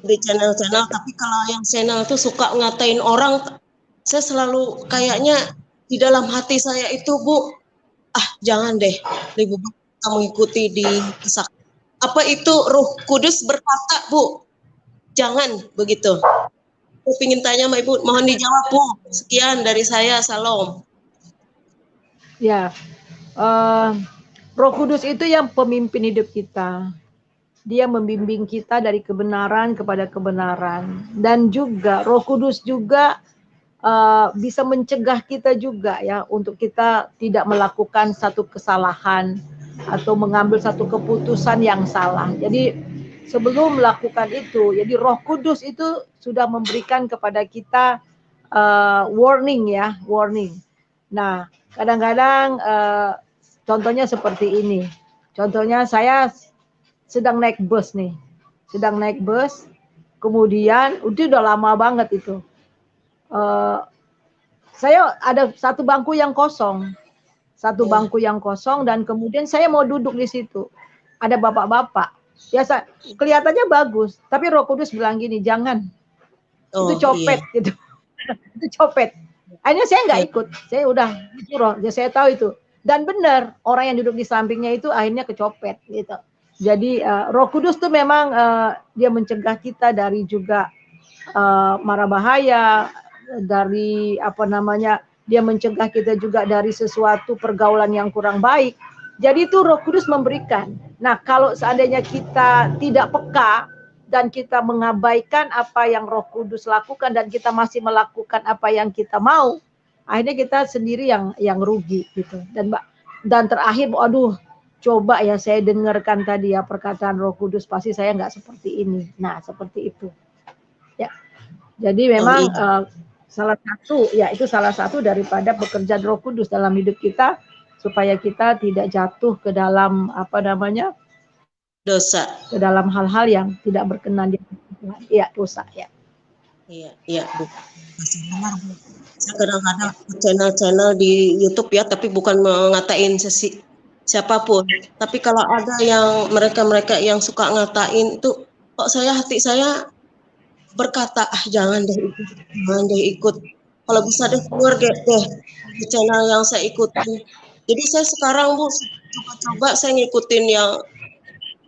H: di channel-channel, tapi kalau yang channel itu suka ngatain orang, saya selalu kayaknya di dalam hati saya itu Bu, jangan deh, lebih baik kita mengikuti di kesaksian. Apa itu Roh Kudus berkata Bu? Jangan begitu. Aku ingin tanya sama Ibu, mohon dijawab Bu. Sekian dari saya, salam.
B: Ya, Roh Kudus itu yang pemimpin hidup kita. Dia membimbing kita dari kebenaran kepada kebenaran. Dan juga Roh Kudus juga bisa mencegah kita juga ya untuk kita tidak melakukan satu kesalahan atau mengambil satu keputusan yang salah. Jadi sebelum melakukan itu, jadi Roh Kudus itu sudah memberikan kepada kita warning ya, warning. Nah, kadang-kadang contohnya seperti ini. Contohnya saya sedang naik bus nih. Sedang naik bus, kemudian udah lama banget itu. Saya ada satu bangku yang kosong. Satu bangku yang kosong dan kemudian saya mau duduk di situ. Ada bapak-bapak. Ya kelihatannya bagus, tapi Roh Kudus bilang gini, jangan. Itu copet gitu. Itu copet. Akhirnya saya nggak ikut. Saya udah disuruh, ya saya tahu itu. Dan benar, orang yang duduk di sampingnya itu akhirnya kecopet gitu. Jadi Roh Kudus tuh memang dia mencegah kita dari juga mara bahaya, dari dia mencegah kita juga dari sesuatu pergaulan yang kurang baik. Jadi itu Roh Kudus memberikan. Nah, kalau seandainya kita tidak peka dan kita mengabaikan apa yang Roh Kudus lakukan dan kita masih melakukan apa yang kita mau, akhirnya kita sendiri yang rugi gitu. Dan terakhir, aduh, coba ya saya dengarkan tadi ya perkataan Roh Kudus, pasti saya nggak seperti ini. Nah, seperti itu. Ya. Jadi memang salah satu daripada pekerjaan Roh Kudus dalam hidup kita supaya kita tidak jatuh ke dalam
H: dosa,
B: ke dalam hal-hal yang tidak berkenan di Tuhan. Iya, dosa ya.
H: Iya, Bu. Saya kadang-kadang channel-channel di YouTube ya, tapi bukan mengatain siapapun. Tapi kalau ada yang mereka yang suka ngatain itu, kok hati saya berkata, jangan deh ikut. Kalau bisa deh keluar deh di channel yang saya ikutin. Jadi saya sekarang Bu coba saya ngikutin yang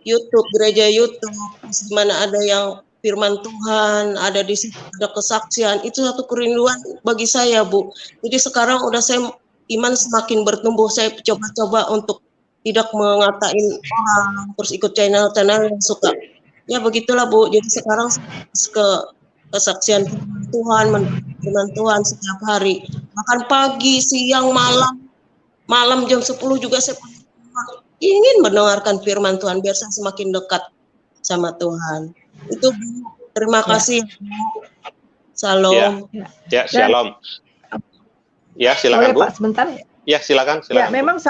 H: YouTube, gereja YouTube, di mana ada yang firman Tuhan, ada di situ ada kesaksian, itu satu kerinduan bagi saya Bu. Jadi sekarang udah saya iman semakin bertumbuh, saya coba-coba untuk tidak mengatain orang, terus ikut channel-channel yang suka. Ya begitulah Bu. Jadi sekarang ke kesaksian Tuhan, firman Tuhan setiap hari. Bahkan pagi, siang, malam jam 10 juga saya ingin mendengarkan firman Tuhan biar saya semakin dekat sama Tuhan. Itu Bu. Terima kasih. Salam.
A: Ya, shalom. Ya, silakan Bu.
B: Pak, sebentar.
A: Ya, silakan.
B: Ya, memang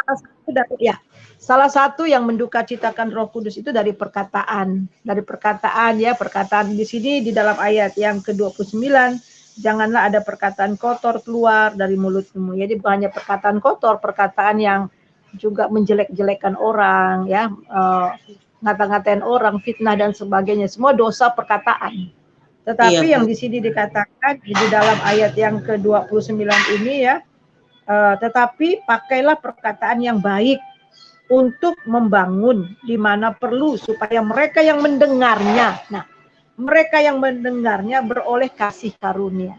B: salah satu yang mendukacitakan Roh Kudus itu dari perkataan. Dari perkataan di sini di dalam ayat yang ke-29, janganlah ada perkataan kotor keluar dari mulutmu. Jadi bukan hanya perkataan kotor, perkataan yang juga menjelek-jelekan orang, ya, ngata-ngatain orang, fitnah dan sebagainya, semua dosa perkataan. Tetapi yang di sini dikatakan di dalam ayat yang ke-29 ini ya, tetapi pakailah perkataan yang baik untuk membangun di mana perlu supaya mereka yang mendengarnya, mereka yang mendengarnya beroleh kasih karunia.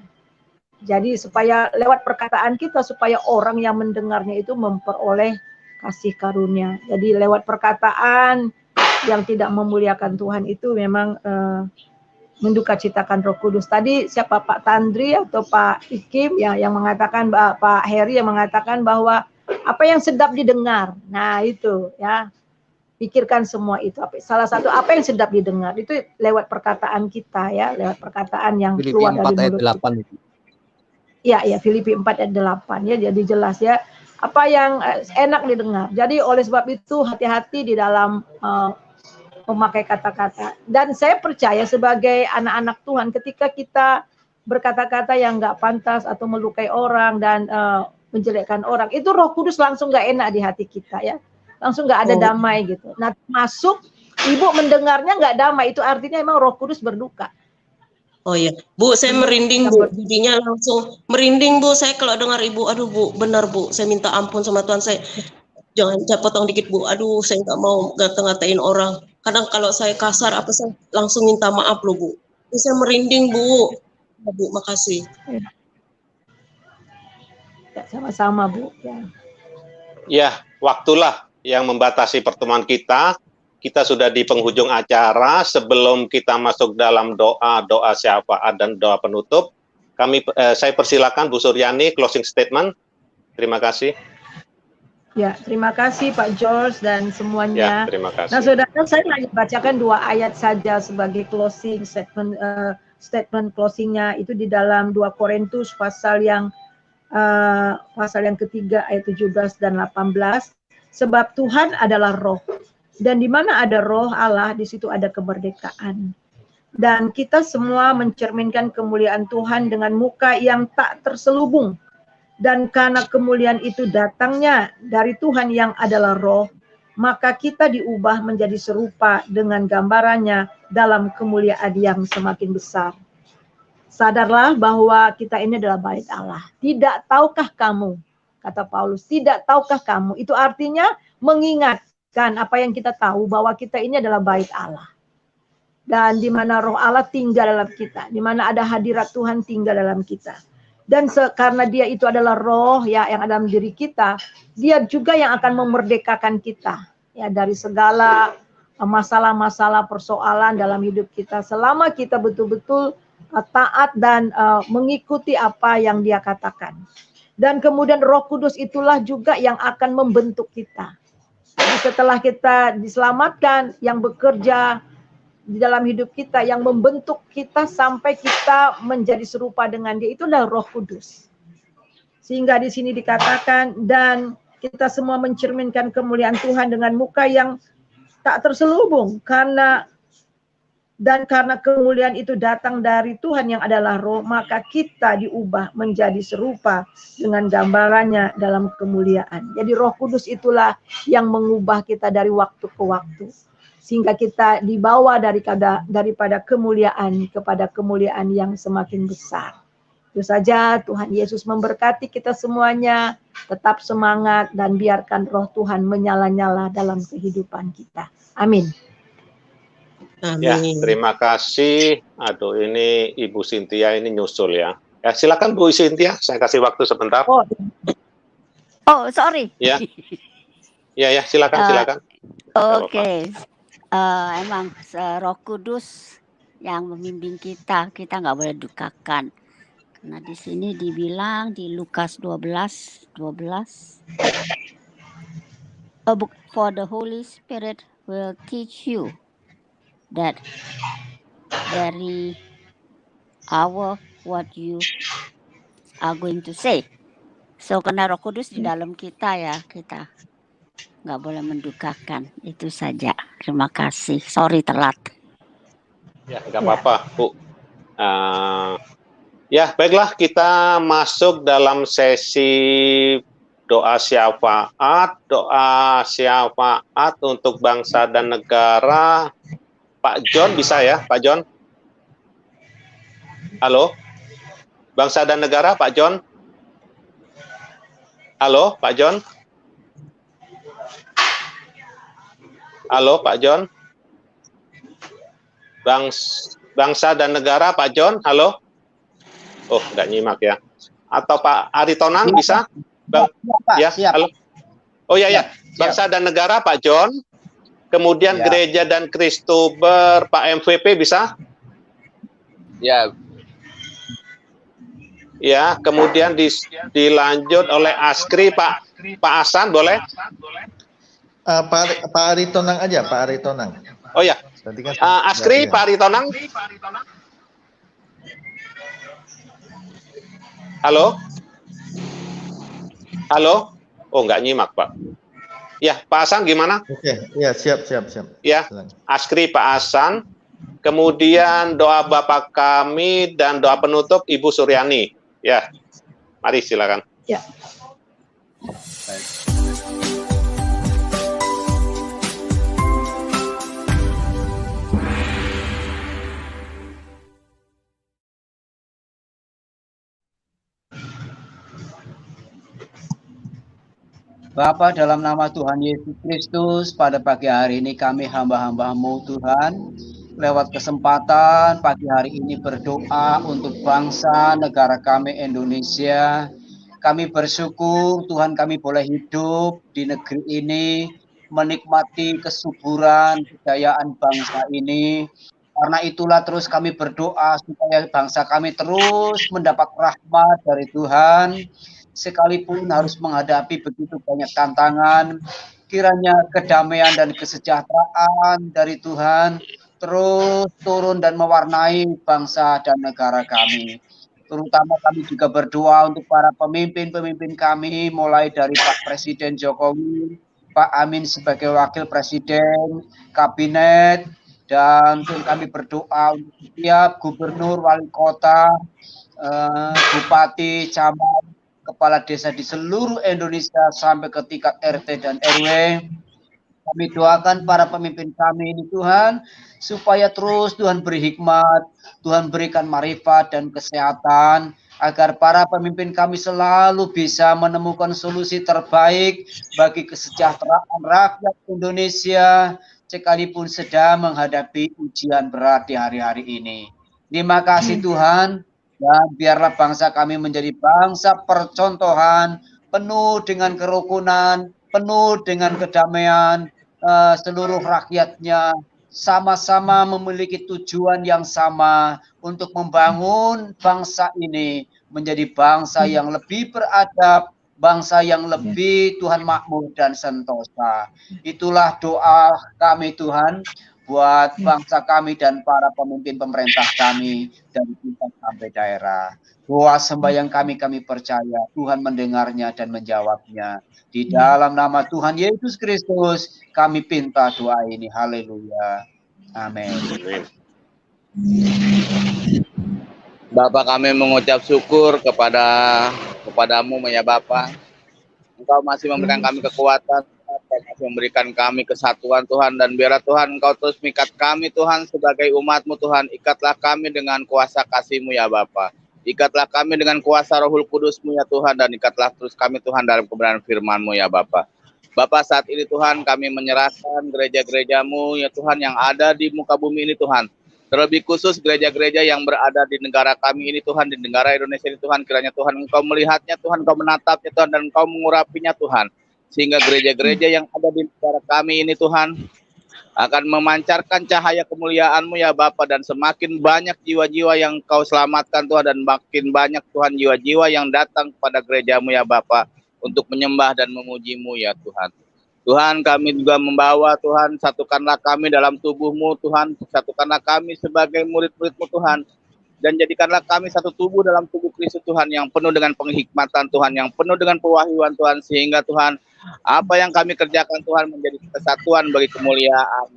B: Jadi supaya lewat perkataan kita supaya orang yang mendengarnya itu memperoleh kasih karunia. Jadi lewat perkataan yang tidak memuliakan Tuhan itu memang mendukacitakan Roh Kudus. Tadi siapa Pak Tandri atau Pak Ikim ya yang mengatakan, Pak Heri yang mengatakan bahwa apa yang sedap didengar. Nah, itu ya. pikirkan semua itu. Salah satu apa yang sedap didengar itu lewat perkataan kita ya, lewat perkataan yang
D: Filipi
B: keluar
D: 4
B: dari
D: ayat
B: mulut kita.
D: 8 itu.
B: Ya, Filipi 4 ayat 8 ya, jadi jelas ya apa yang enak didengar. Jadi oleh sebab itu hati-hati di dalam memakai kata-kata. Dan saya percaya sebagai anak-anak Tuhan, ketika kita berkata-kata yang nggak pantas atau melukai orang dan menjelekkan orang, itu Roh Kudus langsung nggak enak di hati kita ya, langsung nggak ada damai gitu. Nah, masuk ibu mendengarnya nggak damai, itu artinya emang Roh Kudus berduka.
H: Oh iya, Bu, saya merinding Bu, jadinya langsung merinding Bu. Saya kalau dengar Ibu, aduh Bu, benar Bu, saya minta ampun sama Tuhan, saya jangan potong dikit Bu. Aduh, saya nggak mau ngata-ngatain orang. Kadang kalau saya kasar apa saya langsung minta maaf loh Bu. Ini saya merinding Bu. Ya, Bu, makasih.
B: Ya, sama-sama Bu.
A: Ya, waktulah yang membatasi pertemuan kita. Kita sudah di penghujung acara. Sebelum kita masuk dalam doa syafaat dan doa penutup, saya persilakan Bu Suryani closing statement. Terima kasih.
B: Ya, terima kasih Pak George dan semuanya.
A: Ya, terima kasih.
B: Nah, saudara, saya hanya bacakan 2 ayat saja sebagai closing statement closingnya, itu di dalam 2 Korintus pasal yang ketiga ayat 17 dan 18. Sebab Tuhan adalah roh, dan di mana ada roh Allah, di situ ada kemerdekaan. Dan kita semua mencerminkan kemuliaan Tuhan dengan muka yang tak terselubung. Dan karena kemuliaan itu datangnya dari Tuhan yang adalah roh, maka kita diubah menjadi serupa dengan gambarannya dalam kemuliaan yang semakin besar. Sadarlah bahwa kita ini adalah bait Allah. Tidak tahukah kamu, kata Paulus, tidak tahukah kamu, itu artinya mengingatkan apa yang kita tahu, bahwa kita ini adalah bait Allah. Dan di mana roh Allah tinggal dalam kita, di mana ada hadirat Tuhan tinggal dalam kita. Dan karena dia itu adalah roh ya yang ada dalam diri kita, dia juga yang akan memerdekakan kita ya dari segala masalah-masalah persoalan dalam hidup kita, selama kita betul-betul taat dan mengikuti apa yang dia katakan. Dan kemudian Roh Kudus itulah juga yang akan membentuk kita. Jadi setelah kita diselamatkan, yang bekerja di dalam hidup kita, yang membentuk kita sampai kita menjadi serupa dengan dia, itu adalah Roh Kudus. Sehingga di sini dikatakan, dan kita semua mencerminkan kemuliaan Tuhan dengan muka yang tak terselubung, karena kemuliaan itu datang dari Tuhan yang adalah roh, maka kita diubah menjadi serupa dengan gambarannya dalam kemuliaan. Jadi Roh Kudus itulah yang mengubah kita dari waktu ke waktu, sehingga kita dibawa daripada kemuliaan kepada kemuliaan yang semakin besar. Itu saja, Tuhan Yesus memberkati kita semuanya, tetap semangat dan biarkan roh Tuhan menyala-nyala dalam kehidupan kita. Amin.
H: Amin.
A: Ya, terima kasih. Aduh, ini Ibu Cynthia ini nyusul ya. Ya, silakan Bu Cynthia, saya kasih waktu sebentar.
I: Oh, sorry.
A: Ya. Ya, silakan.
I: Oke. Emang Roh Kudus yang membimbing kita nggak boleh dukakan. Karena di sini dibilang di Lukas 12. For the Holy Spirit will teach you that very hour what you are going to say. So karena Roh Kudus di dalam kita ya, kita nggak boleh mendukakan. Itu saja. Terima kasih. Sorry telat.
A: Ya, nggak apa-apa, Bu. Ya, baiklah, kita masuk dalam sesi doa syafaat untuk bangsa dan negara. Pak John bisa ya, Pak John? Halo? Bangsa dan negara, Pak John? Halo, Pak John? Halo, Pak John? Bangsa dan negara, Pak John? Halo? Oh, nggak nyimak ya. Atau Pak Aritonang bisa? Ya, halo. Oh ya. Bangsa dan negara, Pak John. Kemudian
E: Ya.
A: Gereja dan Kristober, Pak MVP bisa?
E: Ya,
A: Ya, kemudian dilanjut oleh Askri, Pak Hasan, boleh?
C: Pak Aritonang aja, Pak Aritonang.
A: Oh ya,
C: Kan
A: Askri, Pak Aritonang. Halo? Halo? Oh, nggak nyimak, Pak. Ya, Pak Hasan gimana?
C: Oke, ya siap.
A: Ya, Askri, Pak Hasan. Kemudian doa Bapak kami dan doa penutup Ibu Suryani. Ya, mari silakan.
B: Ya.
F: Baik. Bapa, dalam nama Tuhan Yesus Kristus, pada pagi hari ini kami hamba-hamba-Mu Tuhan, lewat kesempatan pagi hari ini berdoa untuk bangsa negara kami Indonesia. Kami bersyukur Tuhan kami boleh hidup di negeri ini, menikmati kesuburan kejayaan bangsa ini. Karena itulah terus kami berdoa supaya bangsa kami terus mendapat rahmat dari Tuhan. Sekalipun harus menghadapi begitu banyak tantangan, kiranya kedamaian dan kesejahteraan dari Tuhan terus turun dan mewarnai bangsa dan negara kami. Terutama kami juga berdoa untuk para pemimpin-pemimpin kami, mulai dari Pak Presiden Jokowi, Pak Amin sebagai Wakil Presiden, Kabinet, dan kami berdoa untuk setiap gubernur, wali kota, bupati, camat, kepala desa di seluruh Indonesia sampai ke tingkat RT dan RW. Kami doakan para pemimpin kami ini Tuhan, supaya terus Tuhan beri hikmat, Tuhan berikan marifat dan kesehatan, agar para pemimpin kami selalu bisa menemukan solusi terbaik bagi kesejahteraan rakyat Indonesia, sekalipun sedang menghadapi ujian berat di hari-hari ini. Terima kasih Tuhan. Dan biarlah bangsa kami menjadi bangsa percontohan, penuh dengan kerukunan, penuh dengan kedamaian, seluruh rakyatnya sama-sama memiliki tujuan yang sama untuk membangun bangsa ini menjadi bangsa yang lebih beradab, bangsa yang lebih Tuhan makmur dan sentosa. Itulah doa kami Tuhan, buat bangsa kami dan para pemimpin pemerintah kami dari tingkat sampai daerah. Doa sembahyang kami percaya Tuhan mendengarnya dan menjawabnya. Di dalam nama Tuhan Yesus Kristus kami pinta doa ini. Haleluya. Amin.
E: Bapak, kami mengucap syukur kepadamu ya Bapak. Engkau masih memberikan kami kekuatan, masih memberikan kami kesatuan Tuhan, dan biarlah Tuhan Engkau terus mengikat kami Tuhan sebagai umat-Mu Tuhan. Ikatlah kami dengan kuasa kasih-Mu ya Bapa. Ikatlah kami dengan kuasa Rohul Kudus-Mu ya Tuhan, dan ikatlah terus kami Tuhan dalam kebenaran firman-Mu ya Bapa. Bapa, saat ini Tuhan kami menyerahkan gereja-gereja-Mu ya Tuhan yang ada di muka bumi ini Tuhan. Terlebih khusus gereja-gereja yang berada di negara kami ini Tuhan, di negara Indonesia ini Tuhan. Kiranya Tuhan Engkau melihatnya Tuhan, Engkau menatapnya Tuhan, dan Engkau mengurapinya Tuhan. Sehingga gereja-gereja yang ada di negara kami ini Tuhan akan memancarkan cahaya kemuliaan-Mu ya Bapa, dan semakin banyak jiwa-jiwa yang Kau selamatkan Tuhan, dan makin banyak Tuhan jiwa-jiwa yang datang kepada gereja-Mu ya Bapa untuk menyembah dan memuji-Mu ya Tuhan. Tuhan, kami juga membawa Tuhan, satukanlah kami dalam tubuh-Mu Tuhan, satukanlah kami sebagai murid-murid-Mu Tuhan, dan jadikanlah kami satu tubuh dalam tubuh Kristus Tuhan, yang penuh dengan penghikmatan Tuhan, yang penuh dengan pewahyuan Tuhan, sehingga Tuhan apa yang kami kerjakan Tuhan menjadi kesatuan bagi kemuliaan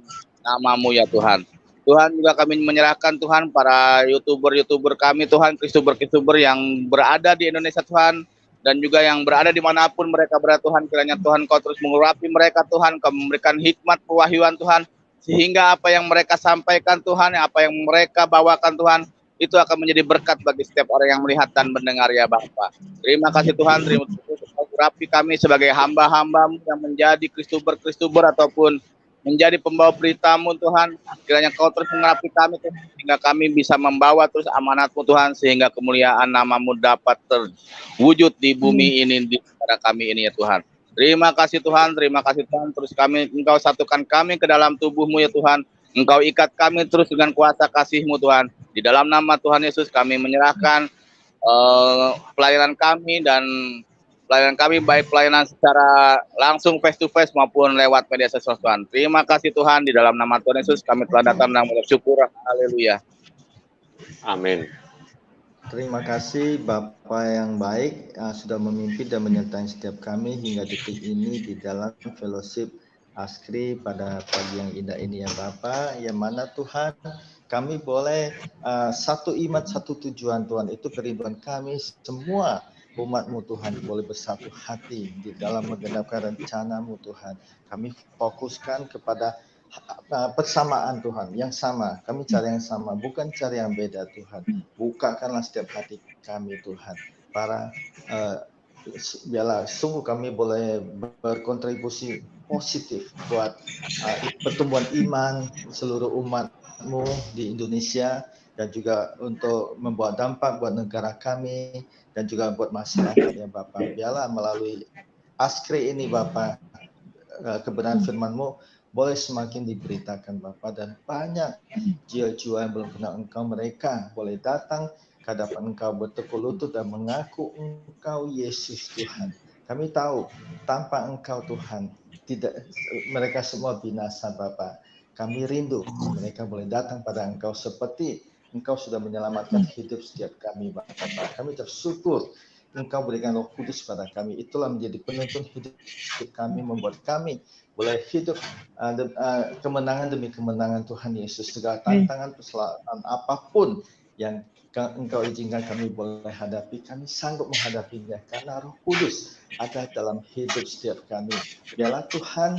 E: nama-Mu ya Tuhan. Tuhan, juga kami menyerahkan Tuhan para YouTuber kami Tuhan, Kristuber yang berada di Indonesia Tuhan, dan juga yang berada dimanapun mereka berada Tuhan. Kiranya Tuhan Kau terus mengurapi mereka Tuhan, Kau memberikan hikmat pewahyuan Tuhan, sehingga apa yang mereka sampaikan Tuhan, apa yang mereka bawakan Tuhan, itu akan menjadi berkat bagi setiap orang yang melihat dan mendengar ya Bapa. Terima kasih Tuhan, terima kasih Kau urapi kami sebagai hamba-hamba-Mu yang menjadi Kristuber ataupun menjadi pembawa berita-Mu Tuhan. Kiranya Kau terus mengurapi kami Tuhan, sehingga kami bisa membawa terus amanat-Mu Tuhan, sehingga kemuliaan nama-Mu dapat terwujud di bumi ini, di negara kami ini ya Tuhan. Terima kasih Tuhan, terus Engkau satukan kami ke dalam tubuh-Mu ya Tuhan. Engkau ikat kami terus dengan kuasa kasih-Mu Tuhan. Di dalam nama Tuhan Yesus kami menyerahkan pelayanan kami dan pelayanan kami, baik pelayanan secara langsung face to face maupun lewat media sosial Tuhan. Terima kasih Tuhan, di dalam nama Tuhan Yesus kami telah datang dan bersyukur. Haleluya.
A: Amin.
C: Terima kasih Bapak yang baik sudah memimpin dan menyertai setiap kami hingga detik ini di dalam fellowship Askri pada pagi yang indah ini ya Bapak, yang mana Tuhan kami boleh satu iman, satu tujuan Tuhan, itu kerinduan kami semua umat-Mu Tuhan boleh bersatu hati di dalam menggenapkan rencana-Mu Tuhan. Kami fokuskan kepada persamaan Tuhan, yang sama, kami cari yang sama, bukan cari yang beda Tuhan. Bukakanlah setiap hati kami Tuhan, para biarlah sungguh kami boleh berkontribusi positif buat pertumbuhan iman seluruh umat-Mu di Indonesia, dan juga untuk membuat dampak buat negara kami dan juga buat masyarakat ya Bapak. Biarlah melalui Askri ini Bapak, kebenaran firman-Mu boleh semakin diberitakan Bapak, dan banyak jiwa-jiwa yang belum kenal Engkau, mereka boleh datang ke hadapan Engkau, bertekuk lutut dan mengaku Engkau Yesus Tuhan. Kami tahu tanpa Engkau Tuhan, tidak, mereka semua binasa Bapak. Kami rindu mereka boleh datang pada Engkau seperti Engkau sudah menyelamatkan hidup setiap kami Bapak. Kami bersyukur Engkau berikan Roh Kudus pada kami. Itulah menjadi penuntun hidup kami, membuat kami boleh hidup kemenangan demi kemenangan Tuhan Yesus. Segala tantangan, persoalan apapun yang Engkau izinkan kami boleh hadapi, kami sanggup menghadapinya karena Roh Kudus ada dalam hidup setiap kami. Biarlah Tuhan,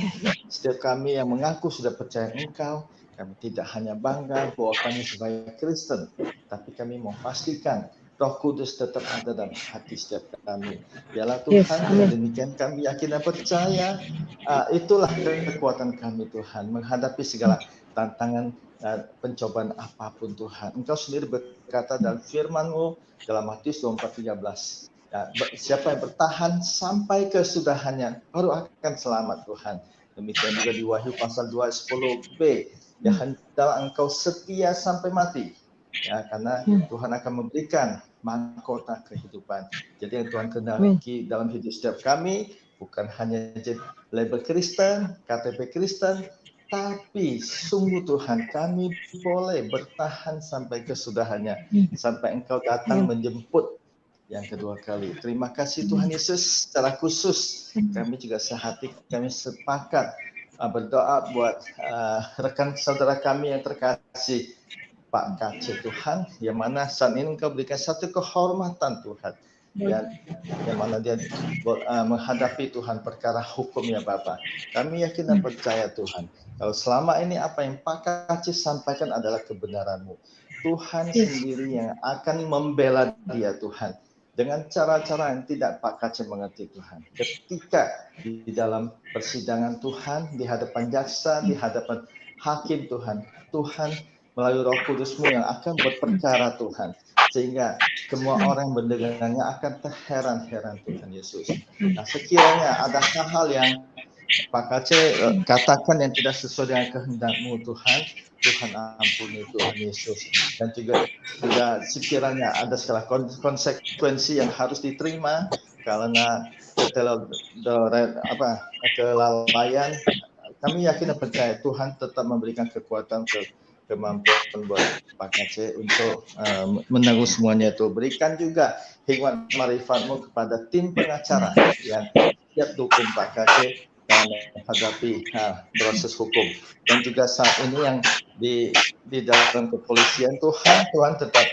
C: setiap kami yang mengaku sudah percaya Engkau, kami tidak hanya bangga bahwa kami sebagai Kristen, tapi kami mau pastikan Roh Kudus tetap ada dalam hati setiap kami. Biarlah Tuhan, dengan demikian kami yakin dan percaya, itulah kekuatan kami Tuhan, menghadapi segala tantangan pencobaan apapun Tuhan. Engkau sendiri berkata dalam firman-Mu dalam Matius 24:13, siapa yang bertahan sampai kesudahannya baru akan selamat Tuhan. Demikian juga di Wahyu pasal 2:10b, ya hendaklah engkau setia sampai mati, ya, karena Tuhan akan memberikan mahkota kehidupan. Jadi yang Tuhan kehendaki dalam hidup setiap kami bukan hanya label Kristen, KTP Kristen, tapi sungguh Tuhan kami boleh bertahan sampai kesudahannya, sampai Engkau datang menjemput yang kedua kali. Terima kasih Tuhan Yesus. Secara khusus kami juga sehati, kami sepakat berdoa buat rekan saudara kami yang terkasih Pak KC Tuhan, yang mana saat ini Engkau berikan satu kehormatan Tuhan, yang mana dia menghadapi Tuhan perkara hukum ya Bapak. Kami yakin dan percaya Tuhan, kalau selama ini apa yang Pak KC sampaikan adalah kebenaran-Mu, Tuhan sendiri yang akan membela dia Tuhan, dengan cara-cara yang tidak Pak KC mengerti Tuhan. Ketika di dalam persidangan Tuhan, di hadapan jaksa, di hadapan hakim Tuhan, Tuhan melalui Roh Kudus-Mu yang akan berperkara Tuhan, sehingga semua orang yang mendengarnya akan terheran-heran Tuhan Yesus. Nah, sekiranya ada hal-hal yang Pak KC katakan yang tidak sesuai dengan kehendak-Mu Tuhan, Tuhan ampuni Tuhan Yesus. Dan juga sekiranya ada segala konsekuensi yang harus diterima karena kelalaian, kami yakin dan percaya Tuhan tetap memberikan kekuatan kemampuan buat Pak KC untuk menanggung semuanya itu. Berikan juga hikmat marifat-Mu kepada tim pengacara yang siap dukung Pak KC dalam menghadapi proses hukum. Dan juga saat ini yang di dalam kepolisian, Tuhan tetap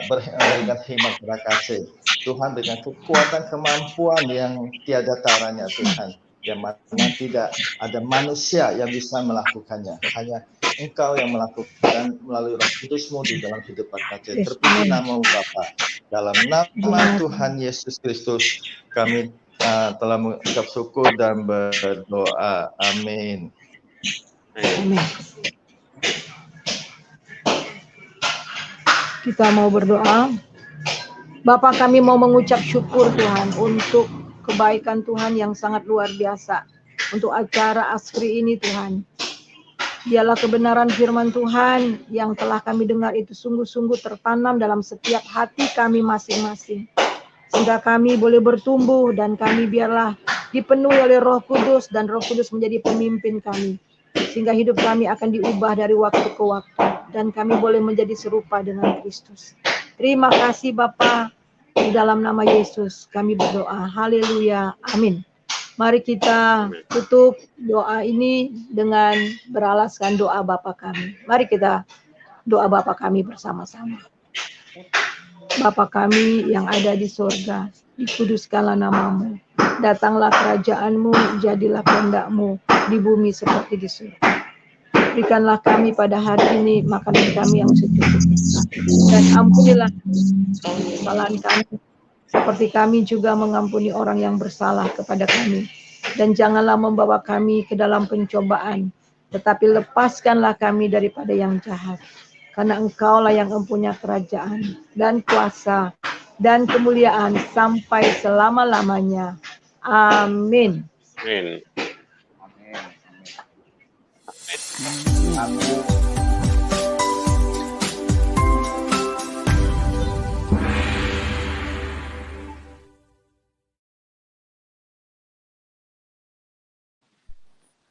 C: berikan hikmat kepada KC. Tuhan berikan kekuatan, kemampuan yang tiada taranya Tuhan, yang mana tidak ada manusia yang bisa melakukannya, hanya Engkau yang melakukan melalui Roh Kudus-Mu di dalam hidup Pak KC. Terpuji nama-Mu Bapa, dalam nama Tuhan Yesus Kristus kami telah mengucap syukur dan berdoa. Amin.
B: Kita mau berdoa. Bapa, kami mau mengucap syukur Tuhan untuk kebaikan Tuhan yang sangat luar biasa, untuk acara Askri ini Tuhan. Biarlah kebenaran firman Tuhan yang telah kami dengar itu sungguh-sungguh tertanam dalam setiap hati kami masing-masing. sehingga kami boleh bertumbuh dan kami biarlah dipenuhi oleh Roh Kudus dan Roh Kudus menjadi pemimpin kami, sehingga hidup kami akan diubah dari waktu ke waktu dan kami boleh menjadi serupa dengan Kristus. Terima kasih Bapa, di dalam nama Yesus kami berdoa. Haleluya. Amin. Mari kita tutup doa ini dengan beralaskan doa Bapa kami. Mari kita doa Bapa kami bersama-sama. Bapa kami yang ada di sorga, dikuduskanlah namamu. Datanglah kerajaanmu, jadilah kehendak-mu di bumi seperti di surga. Berikanlah kami pada hari ini makanan kami yang secukupnya. Dan ampunilah kesalahan kami, seperti kami juga mengampuni orang yang bersalah kepada kami. Dan janganlah membawa kami ke dalam pencobaan, tetapi lepaskanlah kami daripada yang jahat. Karena Engkaulah yang mempunyai kerajaan dan kuasa dan kemuliaan sampai selama-lamanya. Amin.
A: Amin.
F: Amin.